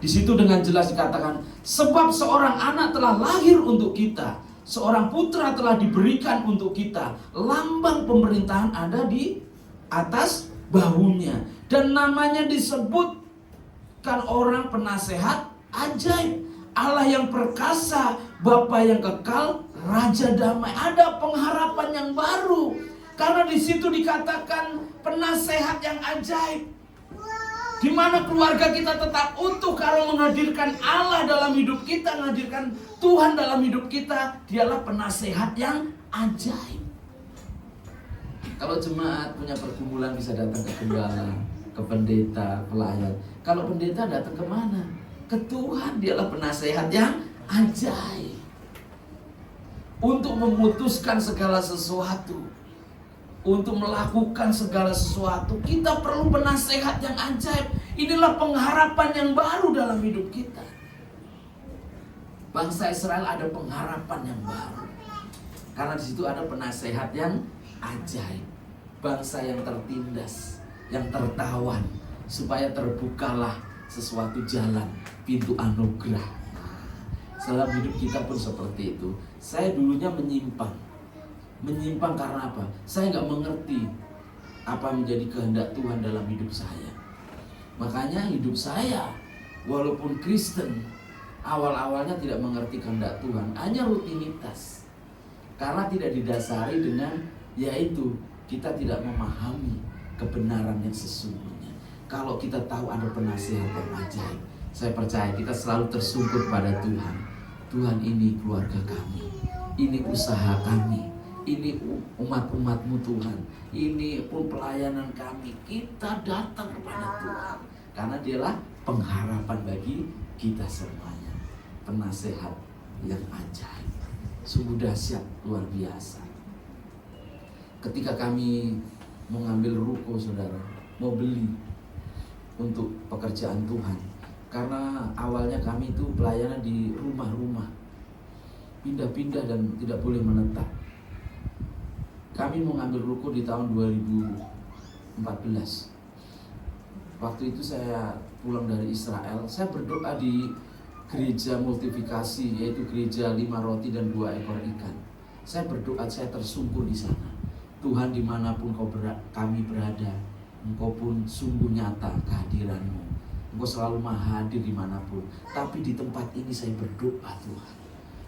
Di situ dengan jelas dikatakan, sebab seorang anak telah lahir untuk kita, seorang putra telah diberikan untuk kita, lambang pemerintahan ada di atas bahunya, dan namanya disebutkan orang penasehat ajaib, Allah yang perkasa, Bapa yang kekal, Raja damai. Ada pengharapan yang baru karena di situ dikatakan penasehat yang ajaib, di mana keluarga kita tetap utuh kalau menghadirkan Allah dalam hidup kita, menghadirkan Tuhan dalam hidup kita. Dialah penasehat yang ajaib. Kalau jemaat punya pergumulan bisa datang ke gembala, ke pendeta, pelayan. Kalau pendeta datang ke mana? Ke Tuhan. Dialah penasehat yang ajaib untuk memutuskan segala sesuatu, untuk melakukan segala sesuatu. Kita perlu penasehat yang ajaib. Inilah pengharapan yang baru dalam hidup kita. Bangsa Israel ada pengharapan yang baru karena di situ ada penasehat yang ajaib. Bangsa yang tertindas, yang tertawan, supaya terbukalah sesuatu jalan, pintu anugerah. Dalam hidup kita pun seperti itu. Saya dulunya menyimpang karena apa? Saya nggak mengerti apa menjadi kehendak Tuhan dalam hidup saya. Makanya hidup saya walaupun Kristen, awal-awalnya tidak mengerti kehendak Tuhan, hanya rutinitas. Karena tidak didasari dengan, yaitu kita tidak memahami kebenaran yang sesungguhnya. Kalau kita tahu ada penasehat yang ajaib, saya percaya kita selalu tersungkur pada Tuhan. Tuhan, ini keluarga kami, ini usaha kami, ini umat-umatmu Tuhan, ini pun pelayanan kami. Kita datang kepada Tuhan karena dialah pengharapan bagi kita semuanya. Penasehat yang ajaib, sungguh dahsyat, luar biasa. Ketika kami mau ngambil ruko, saudara, mau beli untuk pekerjaan Tuhan, karena awalnya kami itu pelayanan di rumah-rumah, pindah-pindah dan tidak boleh menetap. Kami mau ngambil ruko di tahun 2014. Waktu itu saya pulang dari Israel, saya berdoa di gereja multifikasi, yaitu gereja 5 roti dan 2 ekor ikan. Saya berdoa, saya tersungkur di sana. Tuhan, dimanapun kami berada, Engkau pun sungguh nyata kehadiran-Mu. Engkau selalu maha hadir dimanapun. Tapi di tempat ini saya berdoa, Tuhan,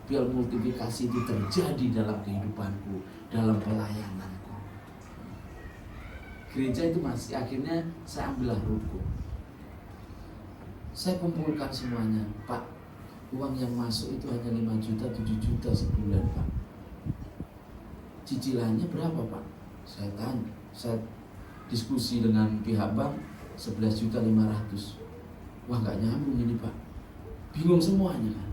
biar multiplikasi itu terjadi dalam kehidupanku, dalam pelayananku. Gereja itu masih, akhirnya saya ambillah ruko. Saya kumpulkan semuanya. Pak, uang yang masuk itu hanya 5 juta, 7 juta sebulan, Pak. Cicilannya berapa, Pak? Saya tanya, saya diskusi dengan pihak bank, 11.500.000. Wah, nggak nyambung ini, Pak. Bingung semuanya kan.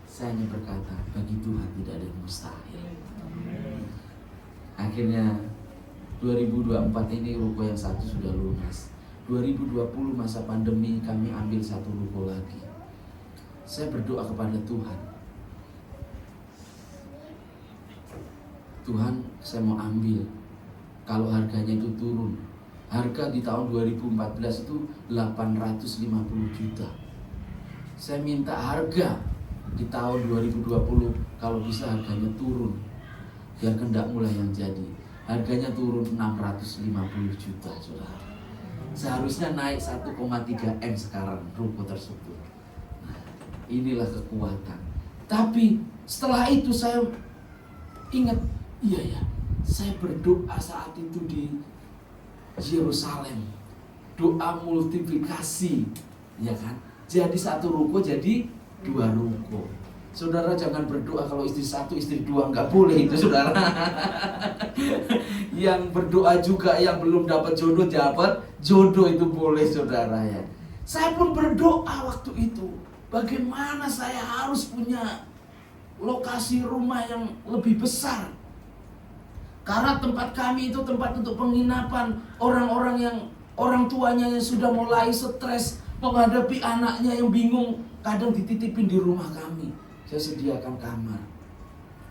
Saya hanya berkata, bagi Tuhan tidak ada yang mustahil. Akhirnya 2024 ini ruko yang satu sudah lunas. 2020 masa pandemi kami ambil satu ruko lagi. Saya berdoa kepada Tuhan. Tuhan, saya mau ambil. Kalau harganya itu turun. Harga di tahun 2014 itu 850 juta. Saya minta harga di tahun 2020 kalau bisa harganya turun. Biar kehendakmu lah yang jadi. Harganya turun 650 juta, saudara. Seharusnya naik 1,3 M sekarang ruko tersebut. Nah, inilah kekuatan. Tapi setelah itu saya ingat, iya ya, saya berdoa saat itu di Yerusalem, doa multiplikasi ya kan? Jadi satu ruko jadi 2 ruko. Saudara jangan berdoa kalau istri 1, istri 2, nggak boleh itu saudara. Yang berdoa juga yang belum dapat jodoh itu boleh saudara ya. Saya pun berdoa waktu itu, bagaimana saya harus punya lokasi rumah yang lebih besar. Karena tempat kami itu tempat untuk penginapan orang-orang yang orang tuanya yang sudah mulai stres menghadapi anaknya yang bingung, kadang dititipin di rumah kami. Saya sediakan kamar.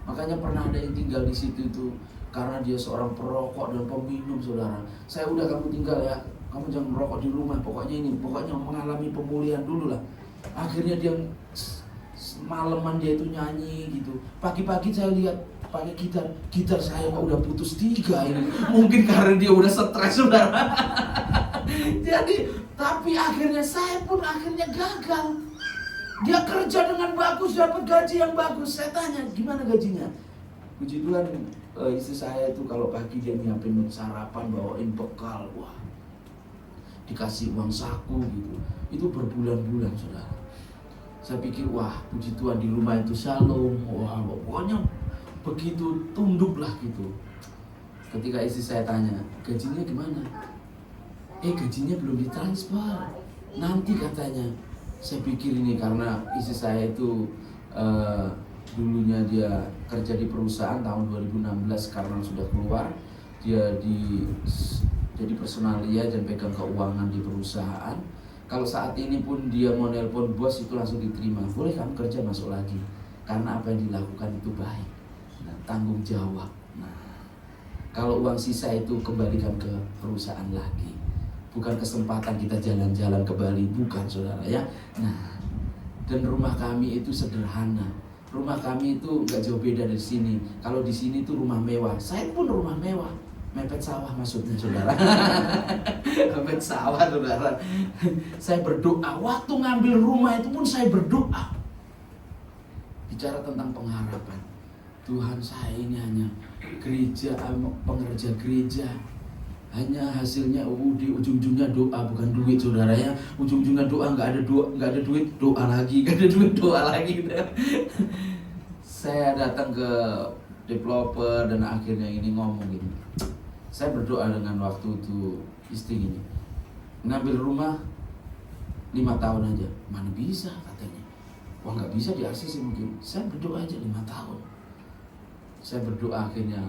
Makanya pernah ada yang tinggal di situ itu karena dia seorang perokok dan peminum saudara. Saya udah kamu tinggal ya, kamu jangan merokok di rumah. Pokoknya mengalami pemulihan dulu lah. Akhirnya dia malaman dia itu nyanyi gitu. Pagi-pagi saya lihat pakai gitar saya kok udah putus 3 ini. Mungkin karena dia udah stres saudara. Jadi tapi akhirnya saya pun gagal. Dia kerja dengan bagus, dapat gaji yang bagus. Saya tanya, gimana gajinya? Puji Tuhan, istri saya itu kalau pagi dia nyiapin sarapan, bawain bekal. Wah, dikasih uang saku gitu. Itu berbulan-bulan saudara. Saya pikir, wah puji Tuhan di rumah itu shalom. Wah, pokoknya begitu tunduk lah gitu. Ketika istri saya tanya, gajinya gimana? Gajinya belum ditransfer. Nanti katanya. Saya pikir ini karena istri saya itu dulunya dia kerja di perusahaan tahun 2016 karena sudah keluar dia jadi personalia dan pegang keuangan di perusahaan. Kalau saat ini pun dia mau nelpon bos itu langsung diterima. Boleh kamu kerja masuk lagi karena apa yang dilakukan itu baik. Nah, tanggung jawab. Nah, kalau uang sisa itu kembalikan ke perusahaan lagi. Bukan kesempatan kita jalan-jalan ke Bali, bukan saudara ya. Nah, dan rumah kami itu sederhana. Rumah kami itu nggak jauh beda dari sini. Kalau di sini tuh rumah mewah. Saya pun rumah mewah, mepet sawah maksudnya saudara. Mepet sawah saudara. Saya berdoa. Waktu ngambil rumah itu pun saya berdoa. Bicara tentang pengharapan. Tuhan, saya ini hanya gereja, pengerja gereja. Hanya hasilnya di ujung-ujungnya doa bukan duit saudara ya. Ujung-ujungnya doa, nggak ada duit doa lagi, nggak ada duit doa lagi. Saya datang ke developer dan akhirnya ini ngomong gini. Saya berdoa dengan waktu itu istri gini, ngambil rumah 5 tahun aja. Mana bisa katanya. Wah nggak bisa di ACC mungkin. Saya berdoa aja 5 tahun. Saya berdoa akhirnya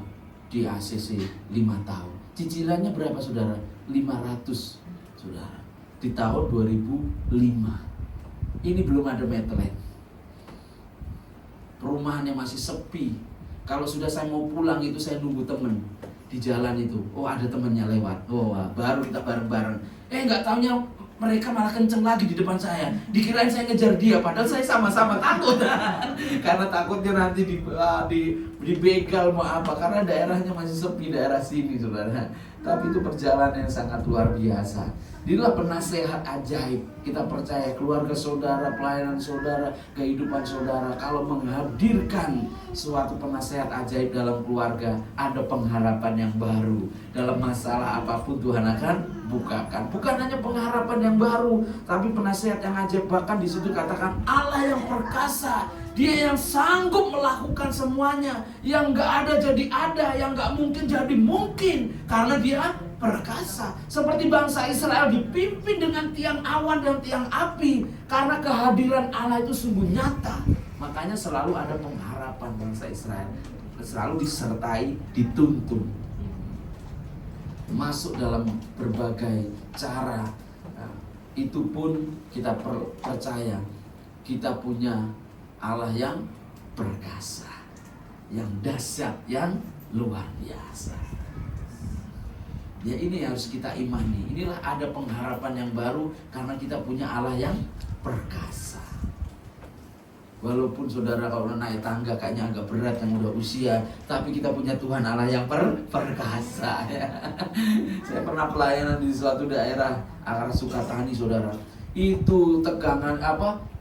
di ACC 5 tahun. Cicilannya berapa saudara? 500 saudara. Di tahun 2005. Ini belum ada meteran. Perumahannya masih sepi. Kalau sudah saya mau pulang itu saya nunggu temen di jalan itu. Oh ada temennya lewat. Oh baru kita bareng-bareng. Nggak taunya mereka malah kenceng lagi di depan saya. Dikirain saya ngejar dia, padahal saya sama-sama takut. Karena takutnya nanti dibegal mau apa. Karena daerahnya masih sepi, daerah sini saudara. Tapi itu perjalanan yang sangat luar biasa. Inilah penasehat ajaib. Kita percaya keluarga saudara, pelayanan saudara, kehidupan saudara. Kalau menghadirkan suatu penasehat ajaib dalam keluarga, ada pengharapan yang baru. Dalam masalah apapun Tuhan akan bukakan. Bukan hanya pengharapan yang baru, tapi penasehat yang ajaib. Bahkan di situ katakan Allah yang perkasa. Dia yang sanggup melakukan semuanya. Yang gak ada jadi ada, yang gak mungkin jadi mungkin. Karena dia perkasa. Seperti bangsa Israel dipimpin dengan tiang awan dan tiang api. Karena kehadiran Allah itu sungguh nyata. Makanya selalu ada pengharapan bangsa Israel. Selalu disertai, dituntun. Masuk dalam berbagai cara. Itu pun kita percaya. Kita punya Allah yang perkasa, yang dahsyat, yang luar biasa. Ya ini harus kita imani. Inilah ada pengharapan yang baru karena kita punya Allah yang perkasa. Walaupun saudara kalau naik tangga kayaknya agak berat yang udah usia, tapi kita punya Tuhan Allah yang perkasa. Ya. Saya pernah pelayanan di suatu daerah arah Sukatani saudara. Itu tegangan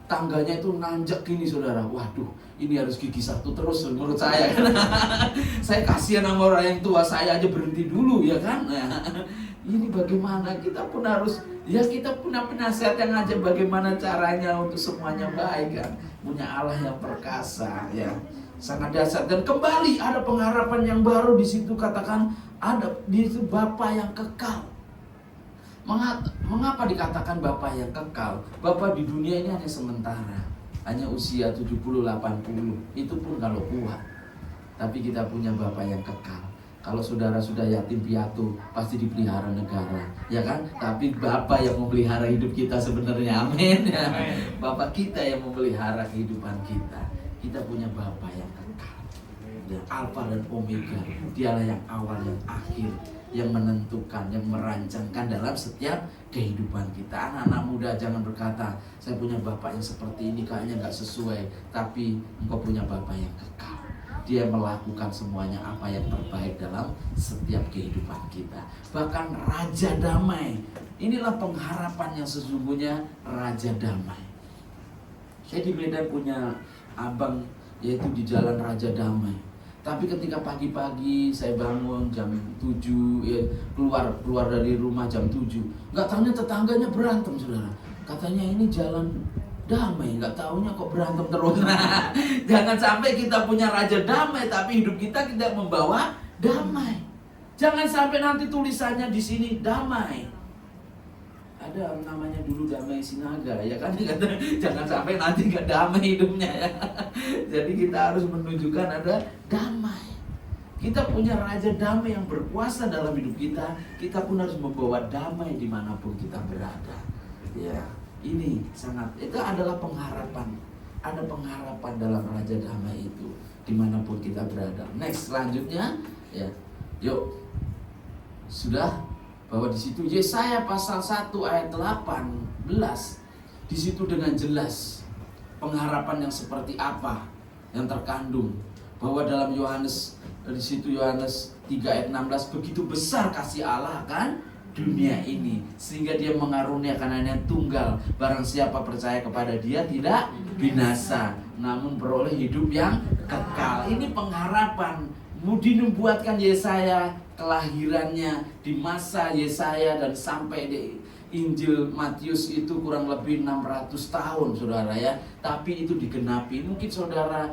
tangganya itu nanjak gini saudara. Waduh, ini harus gigi satu terus menurut saya. Saya kasihan sama orang yang tua, saya aja berhenti dulu ya kan. Ini bagaimana? Kita pun harus, ya kita punya penasihat yang ngajak bagaimana caranya untuk semuanya baik kan. Punya Allah yang perkasa ya. Sangat dasar. Dan kembali ada pengharapan yang baru di situ, katakan ada di situ Bapa yang kekal. Mengapa dikatakan Bapa yang kekal? Bapa di dunia ini hanya sementara. Hanya usia 70-80. Itu pun kalau kuat. Tapi kita punya Bapa yang kekal. Kalau saudara sudah yatim piatu, pasti dipelihara negara, ya kan? Tapi Bapa yang memelihara hidup kita sebenarnya, amin. Ya. Bapa kita yang memelihara kehidupan kita. Kita punya Bapa yang kekal, ya, Alfa dan Omega. Dialah yang awal, yang akhir, yang menentukan, yang merancangkan dalam setiap kehidupan kita. Anak-anak muda jangan berkata, saya punya Bapa yang seperti ini, kayaknya nggak sesuai. Tapi engkau punya Bapa yang kekal. Dia melakukan semuanya apa yang terbaik dalam setiap kehidupan kita. Bahkan Raja Damai. Inilah pengharapan yang sesungguhnya, Raja Damai. Saya di Medan punya abang, yaitu di Jalan Raja Damai. Tapi ketika pagi-pagi saya bangun jam 7, ya, keluar dari rumah jam 7. Nggak tahunya tetangganya berantem, saudara. Katanya ini jalan damai, nggak taunya kok berantem terus. Nah, jangan sampai kita punya Raja Damai tapi hidup kita tidak membawa damai. Jangan sampai nanti tulisannya di sini damai. Ada namanya dulu Damai Sinaga, ya kan? Jangan sampai nanti nggak damai hidupnya ya. Jadi kita harus menunjukkan ada damai. Kita punya Raja Damai yang berkuasa dalam hidup kita. Kita pun harus membawa damai dimanapun kita berada. Ya. Ini sangat, itu adalah pengharapan. Ada pengharapan dalam Raja Damai itu dimanapun kita berada. Next, selanjutnya ya, yuk. Sudah bahwa di situ Yesaya pasal 1 ayat 18. Di situ dengan jelas pengharapan yang seperti apa yang terkandung, bahwa dalam Yohanes, di situ Yohanes 3 ayat 16, begitu besar kasih Allah kan dunia ini sehingga dia mengaruniakan anaknya tunggal, barang siapa percaya kepada dia tidak binasa namun beroleh hidup yang kekal. Ini pengharapan dinubuatkan Yesaya, kelahirannya di masa Yesaya dan sampai di Injil Matius itu kurang lebih 600 tahun saudara ya. Tapi itu digenapi. Mungkin saudara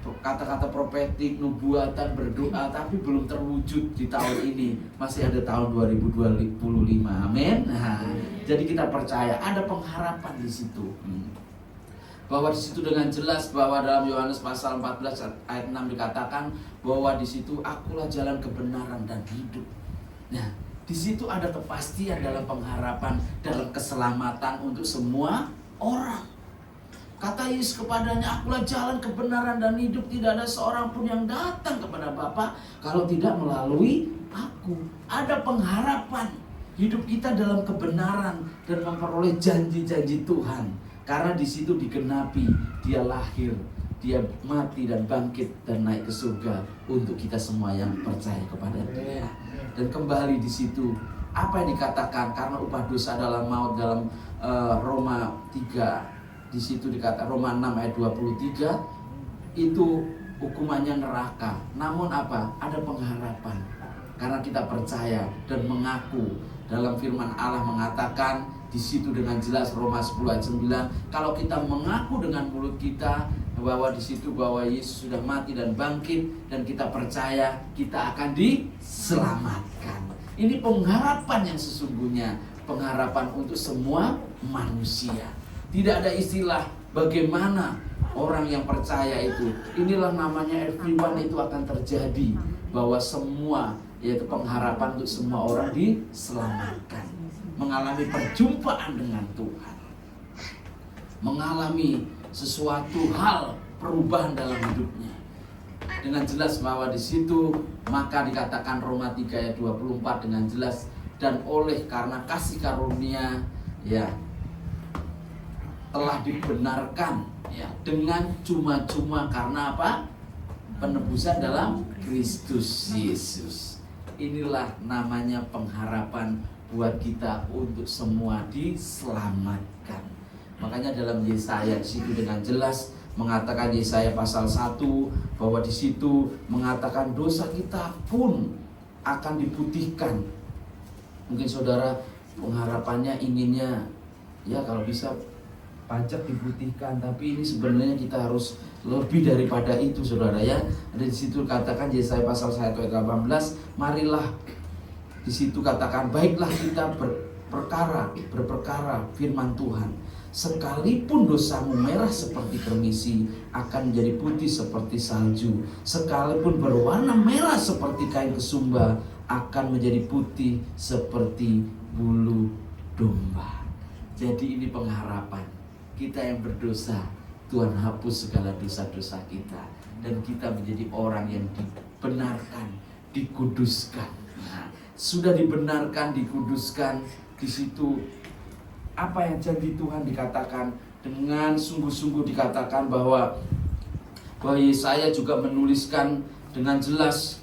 kata-kata profetik, nubuatan, berdoa tapi belum terwujud di tahun ini. Masih ada tahun 2025. Amin. Nah, jadi kita percaya ada pengharapan di situ. Bahwa di situ dengan jelas bahwa dalam Yohanes pasal 14 ayat 6 dikatakan bahwa di situ akulah jalan kebenaran dan hidup. Nah, di situ ada kepastian dalam pengharapan, dalam keselamatan untuk semua orang. Kata Yesus kepadanya, akulah jalan kebenaran dan hidup. Tidak ada seorang pun yang datang kepada Bapa kalau tidak melalui aku. Ada pengharapan hidup kita dalam kebenaran dan memperoleh janji-janji Tuhan. Karena di situ digenapi, dia lahir, dia mati dan bangkit dan naik ke surga untuk kita semua yang percaya kepada dia. Dan kembali di situ, apa yang dikatakan? Karena upah dosa adalah maut dalam Roma 3. Di situ dikatakan Roma 6 ayat 23 itu hukumannya neraka. Namun apa? Ada pengharapan. Karena kita percaya dan mengaku. Dalam firman Allah mengatakan di situ dengan jelas Roma 10 ayat 9, kalau kita mengaku dengan mulut kita bahwa di situ bahwa Yesus sudah mati dan bangkit dan kita percaya, kita akan diselamatkan. Ini pengharapan yang sesungguhnya, pengharapan untuk semua manusia. Tidak ada istilah bagaimana orang yang percaya itu. Inilah namanya everyone itu akan terjadi. Bahwa semua, yaitu pengharapan untuk semua orang diselamatkan. Mengalami perjumpaan dengan Tuhan. Mengalami sesuatu hal perubahan dalam hidupnya. Dengan jelas bahwa di situ maka dikatakan Roma 3 ayat 24 dengan jelas. Dan oleh karena kasih karunia ya telah dibenarkan ya dengan cuma-cuma karena apa? Penebusan dalam Kristus Yesus. Inilah namanya pengharapan buat kita untuk semua diselamatkan. Makanya dalam Yesaya di situ dengan jelas mengatakan Yesaya pasal 1 bahwa di situ mengatakan dosa kita pun akan diputihkan Mungkin saudara pengharapannya inginnya ya kalau bisa pajak diputihkan, tapi ini sebenarnya kita harus lebih daripada itu saudara ya. Ada di situ katakan Yesaya pasal 1 ayat 18, marilah di situ katakan baiklah kita berperkara firman Tuhan. Sekalipun dosamu merah seperti kermisi akan menjadi putih seperti salju. Sekalipun berwarna merah seperti kain kesumba akan menjadi putih seperti bulu domba. Jadi ini pengharapan. Kita yang berdosa, Tuhan hapus segala dosa-dosa kita dan kita menjadi orang yang dibenarkan, dikuduskan. Nah, sudah dibenarkan, dikuduskan, di situ apa yang janji Tuhan dikatakan dengan sungguh-sungguh dikatakan bahwa Yesaya juga menuliskan dengan jelas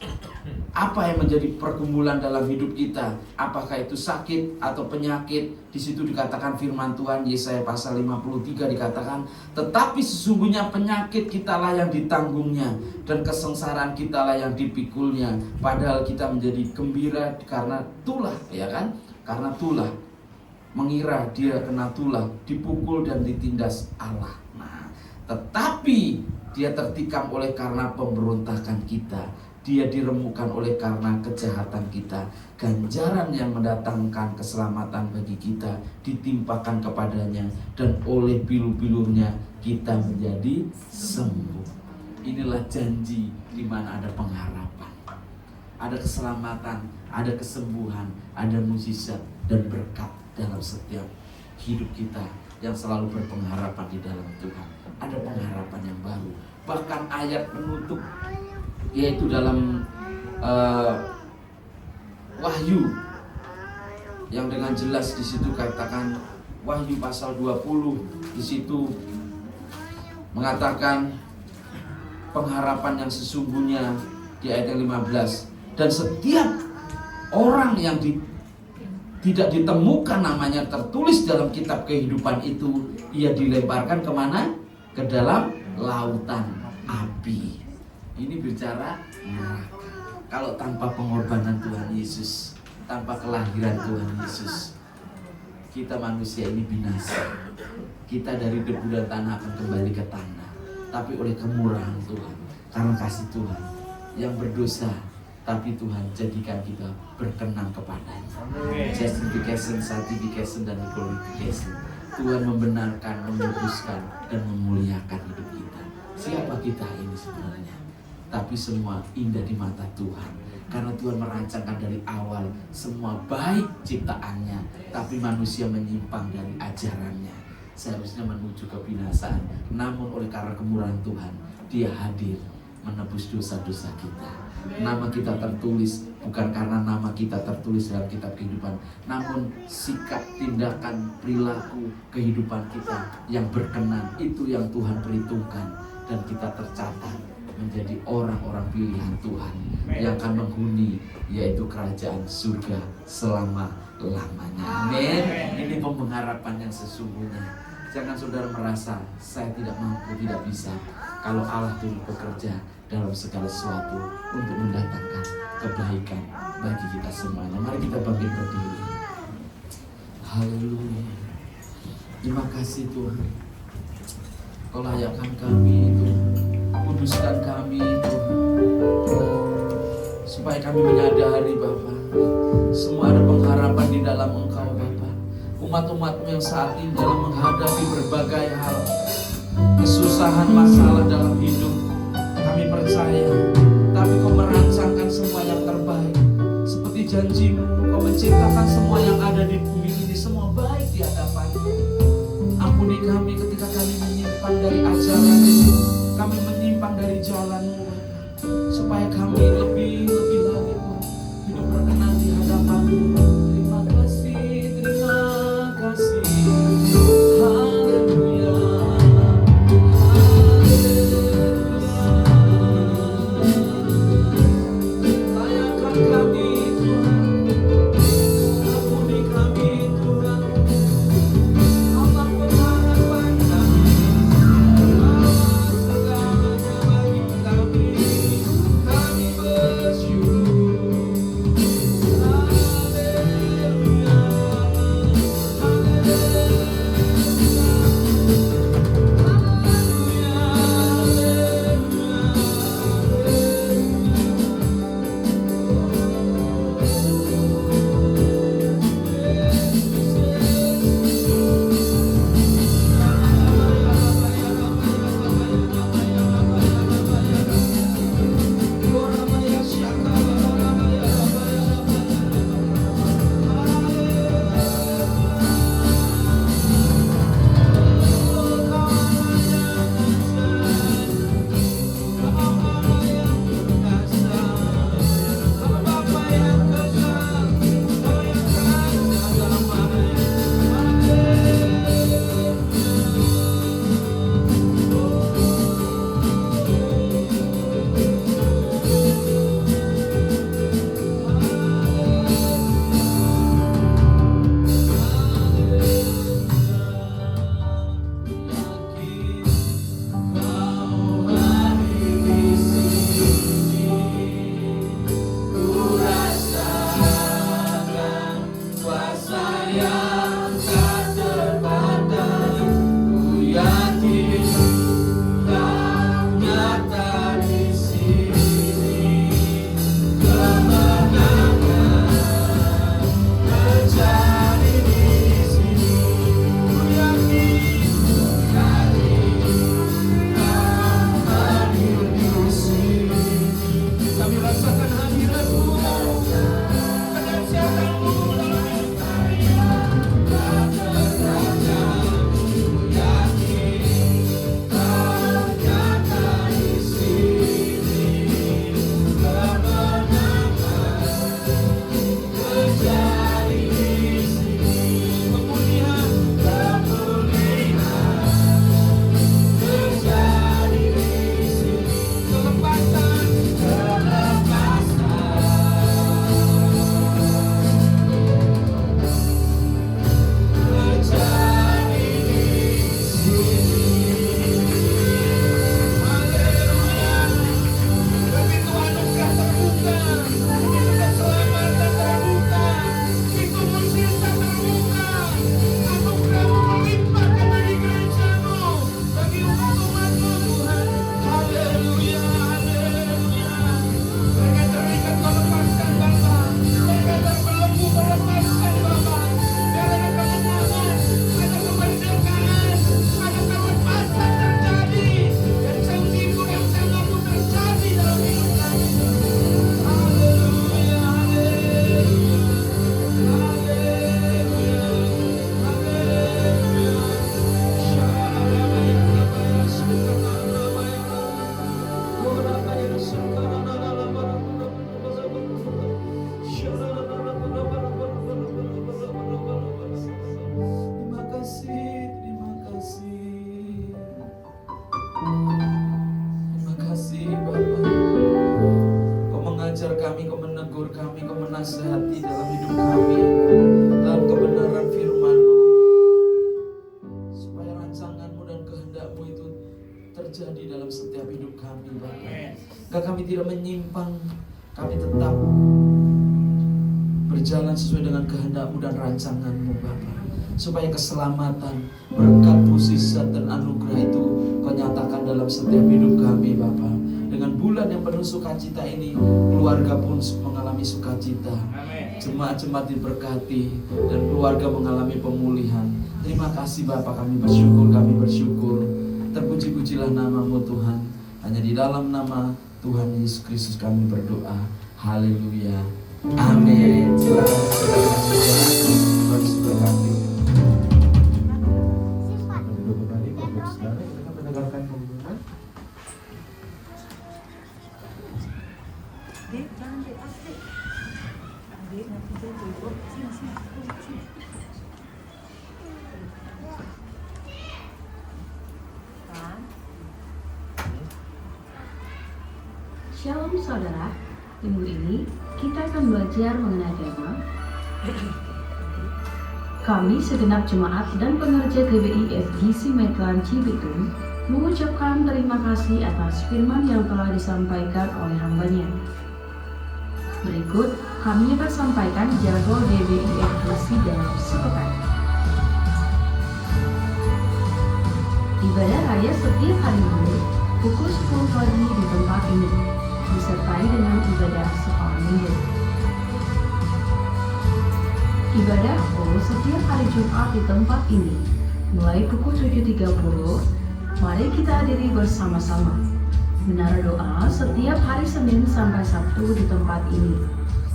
apa yang menjadi pergumulan dalam hidup kita, apakah itu sakit atau penyakit. Di situ dikatakan firman Tuhan Yesaya pasal 53 dikatakan, tetapi sesungguhnya penyakit kitalah yang ditanggungnya dan kesengsaraan kitalah yang dipikulnya, padahal kita menjadi gembira karena tulah, ya kan? Karena tulah, mengira dia kena tulah, dipukul dan ditindas Allah. Nah, tetapi dia tertikam oleh karena pemberontakan kita, dia diremukkan oleh karena kejahatan kita. Ganjaran yang mendatangkan keselamatan bagi kita ditimpakan kepadanya, dan oleh pilu-pilurnya kita menjadi sembuh. Inilah janji di mana ada pengharapan, ada keselamatan, ada kesembuhan, ada mukjizat dan berkat dalam setiap hidup kita yang selalu berpengharapan di dalam Tuhan. Ada pengharapan yang baru. Bahkan ayat penutup yaitu dalam Wahyu yang dengan jelas di situ katakan, Wahyu pasal 20 di situ mengatakan pengharapan yang sesungguhnya di ayat yang 15, dan setiap orang yang tidak ditemukan namanya tertulis dalam kitab kehidupan itu, ia dilemparkan kemana? Ke dalam lautan api. Ini bicara neraka. Kalau tanpa pengorbanan Tuhan Yesus, tanpa kelahiran Tuhan Yesus, kita manusia ini binasa. Kita dari debu dan tanah akan kembali ke tanah. Tapi oleh kemurahan Tuhan, karena kasih Tuhan, yang berdosa, tapi Tuhan jadikan kita berkenan kepadanya. Justification, sanctification, dan glorification. Tuhan membenarkan, memutuskan, dan memuliakan hidup kita. Siapa kita ini sebenarnya? Tapi semua indah di mata Tuhan, karena Tuhan merancangkan dari awal semua baik ciptaannya, tapi manusia menyimpang dari ajarannya, seharusnya menuju kebinasaan. Namun oleh karena kemurahan Tuhan, Dia hadir menebus dosa-dosa kita. Nama kita tertulis bukan karena nama kita tertulis dalam kitab kehidupan, namun sikap, tindakan, perilaku, kehidupan kita yang berkenan, itu yang Tuhan perhitungkan, dan kita tercatat menjadi orang-orang pilihan Tuhan yang akan menghuni yaitu kerajaan surga selama-lamanya. Amin. Ini pengharapan yang sesungguhnya. Jangan saudara merasa saya tidak mampu, tidak bisa. Kalau Allah turut bekerja dalam segala sesuatu untuk mendatangkan kebaikan bagi kita semuanya. Mari kita bangkit berdiri. Haleluya. Terima kasih Tuhan. Kau layakkan kami Tuhan. Kuduskan kami Tuhan, supaya kami menyadari Bapa, semua ada pengharapan di dalam Engkau Bapa. Umat-umat-Mu yang saat ini dalam menghadapi berbagai hal, kesusahan, masalah dalam hidup, kami percaya, tapi Kau merancangkan semua yang terbaik. Seperti janji-Mu, Kau menciptakan semua yang ada di bumi ini, semua baik di hadapan-Mu. Ampuni kami ketika kami menyimpan dari ajaran itu, kami menyimpang dari jalan-Mu, supaya kami lebih lagi hidup berkenan di hadapan-Mu. Terima kasih, terima kasih. Haleluya, haleluya. Layakkan kami Tuhan, ampuni Kau menegur kami, Kau menasihati dalam hidup kami, dalam kebenaran firman-Mu, supaya rancangan-Mu dan kehendak-Mu itu terjadi dalam setiap hidup kami, Bapa. Agar kami tidak menyimpang, kami tetap berjalan sesuai dengan kehendak-Mu dan rancangan-Mu, Bapa. Supaya keselamatan, berkat, mukjizat dan anugerah itu Kau nyatakan dalam setiap hidup kami, Bapa. Dengan bulan yang penuh sukacita ini, keluarga pun mengalami sukacita. Jemaat-jemaat diberkati dan keluarga mengalami pemulihan. Terima kasih Bapa, kami bersyukur. Terpuji-pujilah nama-Mu Tuhan. Hanya di dalam nama Tuhan Yesus Kristus kami berdoa. Haleluya. Amin. Silakan Tuhan berkati. Duduk kembali, Bapak Saudara, kita mendengarkan pengumuman. Dek, jangan dek, pasti. Dek, nanti dia tutup. Sini. Kan? Shalom saudara, minggu ini kita akan belajar mengenai tema kami segenap jemaat dan pengerja GBI FGC Metlan Cibitung mengucapkan terima kasih atas firman yang telah disampaikan oleh hambanya. Berikut kami akan sampaikan jadwal GBI FGC dalam sepekan. Ibadah raya setiap hari Minggu pukul 10 pagi di tempat ini, disertai dengan ibadah sekolah minggu. Ibadah full setiap hari Jumat di tempat ini, mulai pukul 7.30. Mari kita hadiri bersama-sama. Menara doa setiap hari Senin sampai Sabtu di tempat ini,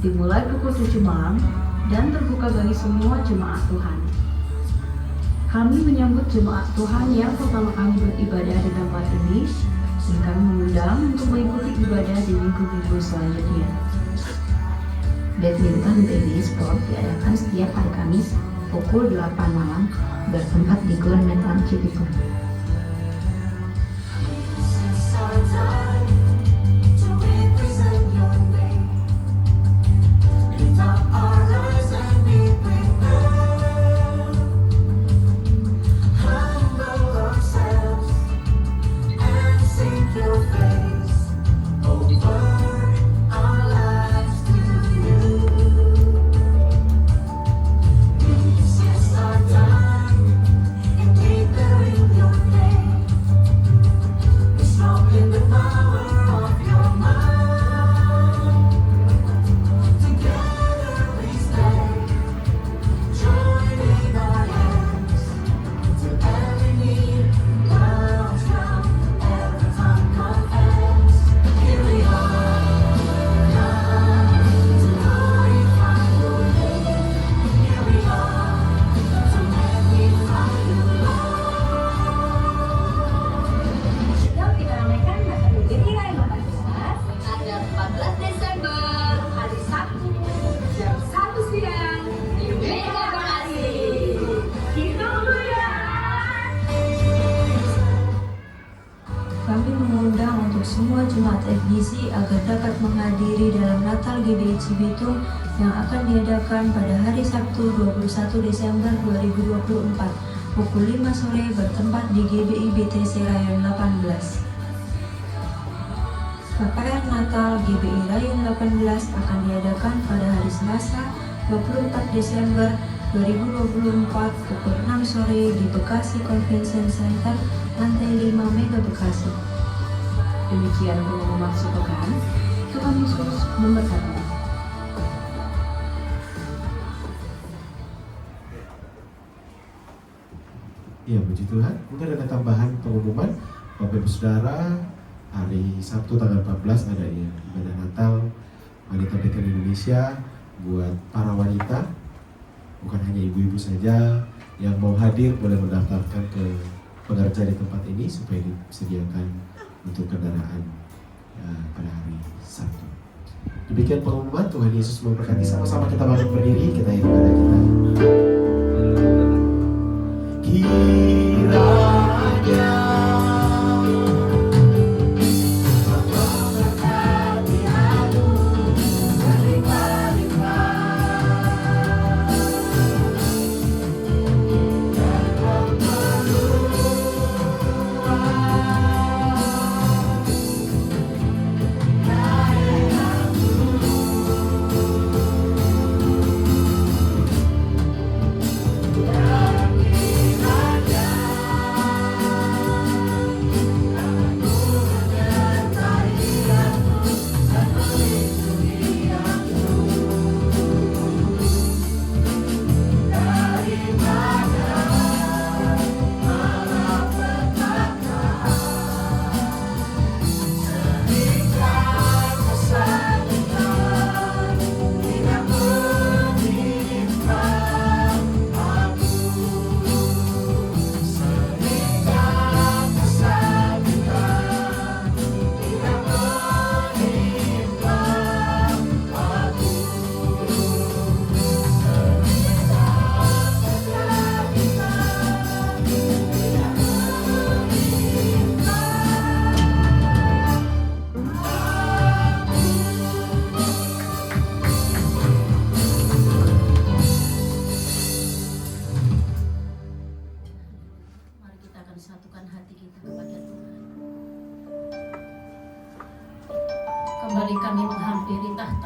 dimulai pukul 7 malam dan terbuka bagi semua jemaat Tuhan. Kami menyambut jemaat Tuhan yang pertama kali beribadah di tempat ini, dan kami mengundang untuk mengikuti ibadah di minggu-minggu selanjutnya. Badminton BB Sport diadakan setiap hari Kamis pukul 8 malam bertempat di Gor Metlan Cibitung. Semua jemaat FGC agar dapat menghadiri dalam Natal GBI Cibitung yang akan diadakan pada hari Sabtu 21 Desember 2024 pukul 5 sore bertempat di GBI BTC Rayon 18. KKR Natal GBI Rayon 18 akan diadakan pada hari Selasa 24 Desember 2024 pukul 6 sore di Bekasi Convention Center, lantai 5 Mega Bekasi. Demikian pengumuman sepekan. Tuhan Yesus memberkati. Ya, puji Tuhan. Mungkin ada tambahan pengumuman, Bapak Ibu Saudara, hari Sabtu tanggal 14 ada ya ibadah Natal Wanita Betel Indonesia buat para wanita, bukan hanya ibu-ibu saja yang mau hadir boleh mendaftarkan ke pengerja di tempat ini supaya disediakan untuk kendaraan pada hari Sabtu. Demikian pengumuman. Tuhan Yesus memberkati. Sama-sama kita bangkit berdiri, kita ibadah kita. Kiranya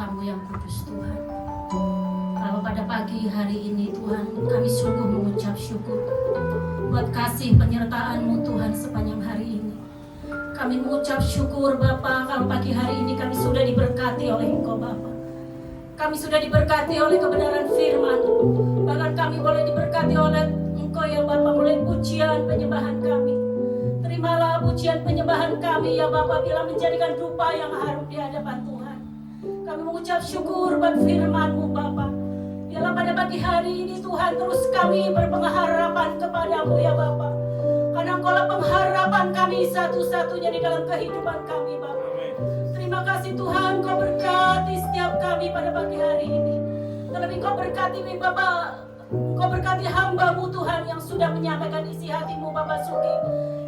Kamu yang kudus Tuhan. Kalau pada pagi hari ini Tuhan, kami sungguh mengucap syukur buat kasih penyertaan-Mu Tuhan sepanjang hari ini. Kami mengucap syukur Bapa, kalau pagi hari ini kami sudah diberkati oleh Engkau Bapa. Kami sudah diberkati oleh kebenaran firman. Bahkan kami boleh diberkati oleh Engkau ya Bapa, oleh pujian penyembahan kami. Terimalah pujian penyembahan kami ya Bapa, bila menjadikan dupa yang harum di hadapan Tuhan. Kami mengucap syukur buat firman-Mu Bapa. Biarlah pada pagi hari ini Tuhan, terus kami berpengharapan kepadamu ya Bapa. Karena Engkaulah pengharapan kami satu-satunya di dalam kehidupan kami Bapa. Terima kasih Tuhan, Kau berkati setiap kami pada pagi hari ini. Terlebih Kau berkati Bapa, Kau berkati hamba-Mu Tuhan yang sudah menyampaikan isi hati-Mu Bapak Sugi.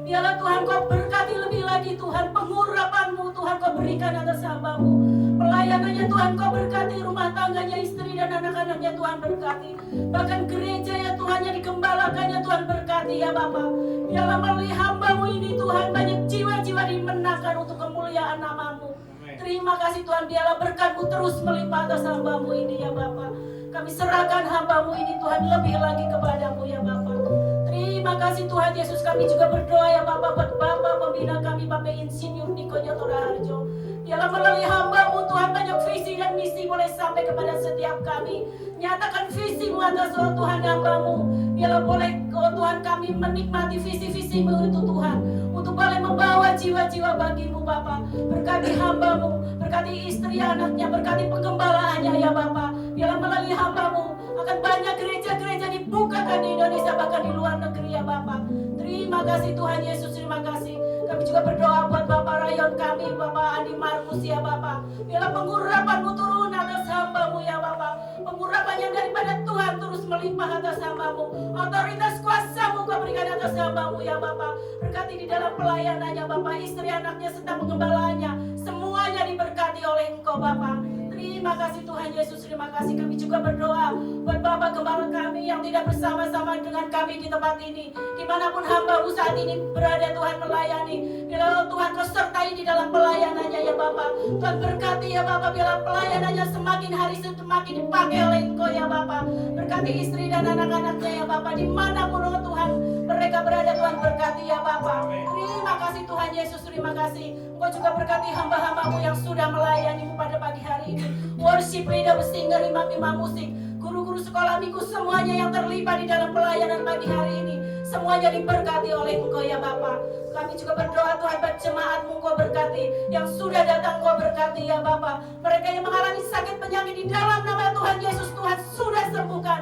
Biarlah Tuhan Kau berkati lebih lagi Tuhan, pengurapan-Mu Tuhan Kau berikan atas hamba-Mu. Pelayanannya Tuhan Kau berkati, rumah tangganya, istri dan anak-anaknya Tuhan berkati. Bahkan gereja ya Tuhan yang dikembalakannya Tuhan berkati ya Bapa. Biarlah melalui hamba-Mu ini Tuhan, banyak jiwa-jiwa dimenangkan untuk kemuliaan nama-Mu. Terima kasih Tuhan, biarlah berkat-Mu terus melimpah atas hamba-Mu ini ya Bapa. Kami serahkan hamba-Mu ini Tuhan lebih lagi kepada-Mu ya Bapa. Terima kasih Tuhan Yesus, kami juga berdoa ya Bapa buat Bapak pembina kami, Bapak Insinyur Niko Nyoto Raharjo. Biarlah melalui hamba-Mu Tuhan, banyak visi dan misi boleh sampai kepada setiap kami. Nyatakan visi-Mu atas Tuhan hamba-Mu. Biarlah boleh Tuhan kami menikmati visi-visi-Mu itu Tuhan, untuk boleh membawa jiwa-jiwa bagi-Mu Bapa. Berkati hamba-Mu, berkati istri anaknya, berkati penggembalaannya ya Bapa. Biarlah melalui hamba-Mu akan banyak gereja-gereja dibukakan di Indonesia, bahkan di luar negeri ya Bapa. Terima kasih Tuhan Yesus, terima kasih. Kami juga berdoa buat Bapak Rayon kami, Bapak Andi Markus ya Bapak. Biarlah pengurapan-Mu turun atas hamba-Mu ya Bapak. Pengurapan yang daripada Tuhan terus melimpah atas hamba-Mu. Otoritas kuasa-Mu Kau berikan atas hamba-Mu ya Bapak. Berkati di dalam pelayanannya Bapak, istri anaknya serta penggembalaannya, semuanya diberkati oleh Engkau Bapak. Terima kasih Tuhan Yesus, terima kasih. Kami juga berdoa buat Bapak Gembala kami yang tidak bersama-sama dengan kami di tempat ini. Dimanapun hamba-Mu saat ini berada Tuhan melayani. Biarlah Tuhan Kau sertai di dalam pelayanannya ya Bapak. Tuhan berkati ya Bapak, biarlah pelayanannya semakin hari semakin dipakai oleh Engkau ya Bapak. Berkati istri dan anak-anaknya ya Bapak, dimanapun Tuhan mereka berada Tuhan berkati ya Bapak. Terima kasih Tuhan Yesus, terima kasih. Engkau juga berkati hamba-hamba-Mu yang sudah melayani-Mu pada pagi hari ini. Worship leader, singer, imam-imam musik, guru-guru sekolah minggu, semuanya yang terlibat di dalam pelayanan pagi hari ini, semuanya diberkati oleh Engkau ya Bapa. Kami juga berdoa Tuhan buat jemaat-Mu Engkau berkati, yang sudah datang Engkau berkati ya Bapa. Mereka yang mengalami sakit penyakit di dalam nama Tuhan Yesus, Tuhan sudah sembuhkan.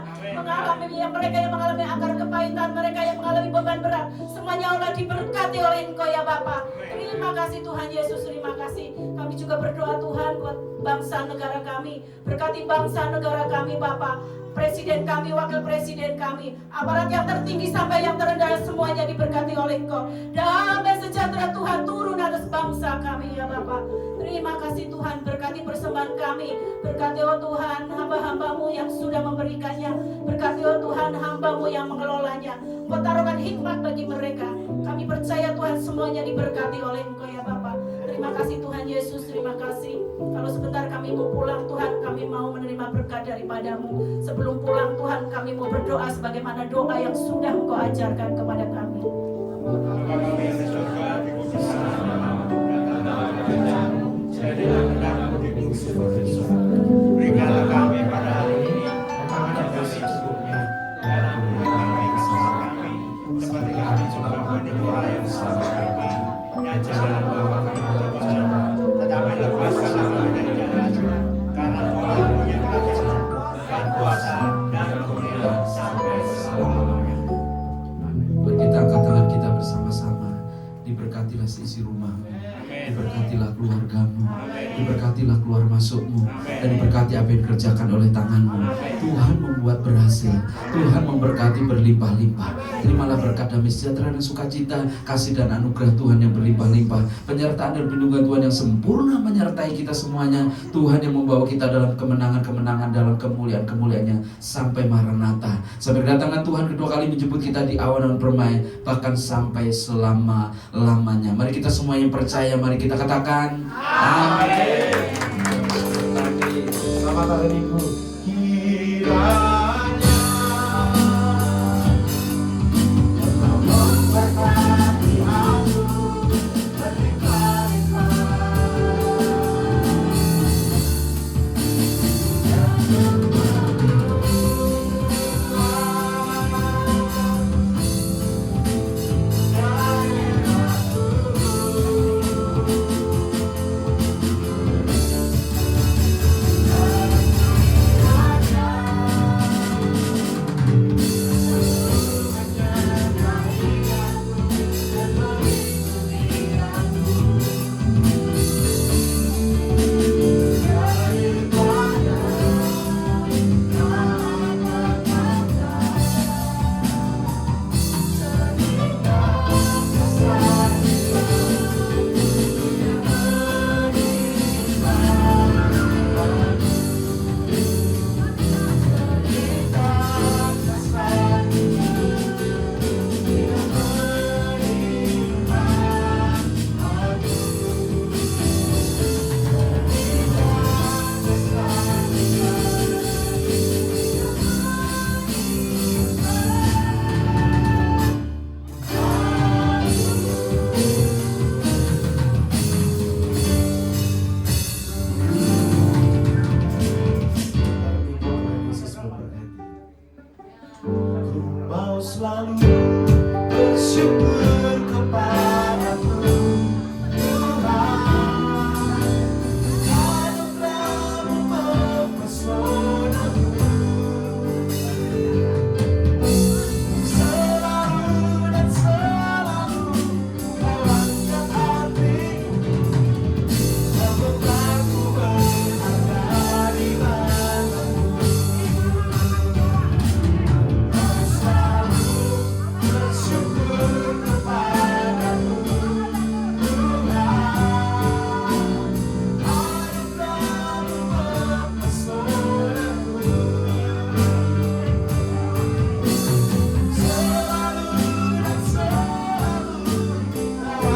Mereka yang mengalami akar kepahitan, mereka yang mengalami beban berat, semuanya Allah diberkati oleh Engkau ya Bapa. Terima kasih Tuhan Yesus, terima kasih. Kami juga berdoa Tuhan buat bangsa negara kami, berkati bangsa negara kami Bapa. Presiden kami, wakil presiden kami, aparat yang tertinggi sampai yang terendah, semuanya diberkati oleh Engkau. Damai sejahtera Tuhan turun atas bangsa kami ya Bapa. Terima kasih Tuhan, berkati persembahan kami, berkati oh Tuhan hamba-hamba-Mu yang sudah memberikannya, berkati oh Tuhan hamba-Mu yang mengelolanya. Kau taruhkan hikmat bagi mereka. Kami percaya Tuhan semuanya diberkati oleh Engkau ya Bapa. Terima kasih Tuhan Yesus, terima kasih. Kalau sebentar kami mau pulang Tuhan, kami mau menerima berkat daripada-Mu. Sebelum pulang Tuhan, kami mau berdoa sebagaimana doa yang sudah Engkau ajarkan kepada kami. Berikanlah kami pada hari ini makanan kami secukupnya, dan ampunilah kami kesalahan kami, seperti kami juga mengampuni orang yang salah kami. Dan janganlah membawa kami ke dalam, tetapi lepaskanlah kami dari jahat. Karena Engkau punya kerajaan dan kuasa dan kemuliaan sampai selama-lamanya. Mari kita angkat tangan kita bersama-sama. Diberkatilah seisi rumahmu, diberkatilah keluargamu, diberkatilah keluar masukmu, dan diberkati apa yang dikerjakan oleh tanganmu. Tuhan membuat berhasil, Tuhan memberkati berlimpah-limpah. Terimalah berkat damai sejahtera dan sukacita, kasih dan anugerah Tuhan yang berlimpah-limpah, penyertaan dan perlindungan Tuhan yang sempurna menyertai kita semuanya. Tuhan yang membawa kita dalam kemenangan-kemenangan, dalam kemuliaan-kemuliaannya sampai Maranatha, sampai kedatangan Tuhan kedua kali menjemput kita di awan permai, bahkan sampai selama-lamanya. Mari kita semua yang percaya, mari kita katakan amin. Selamat hari Minggu.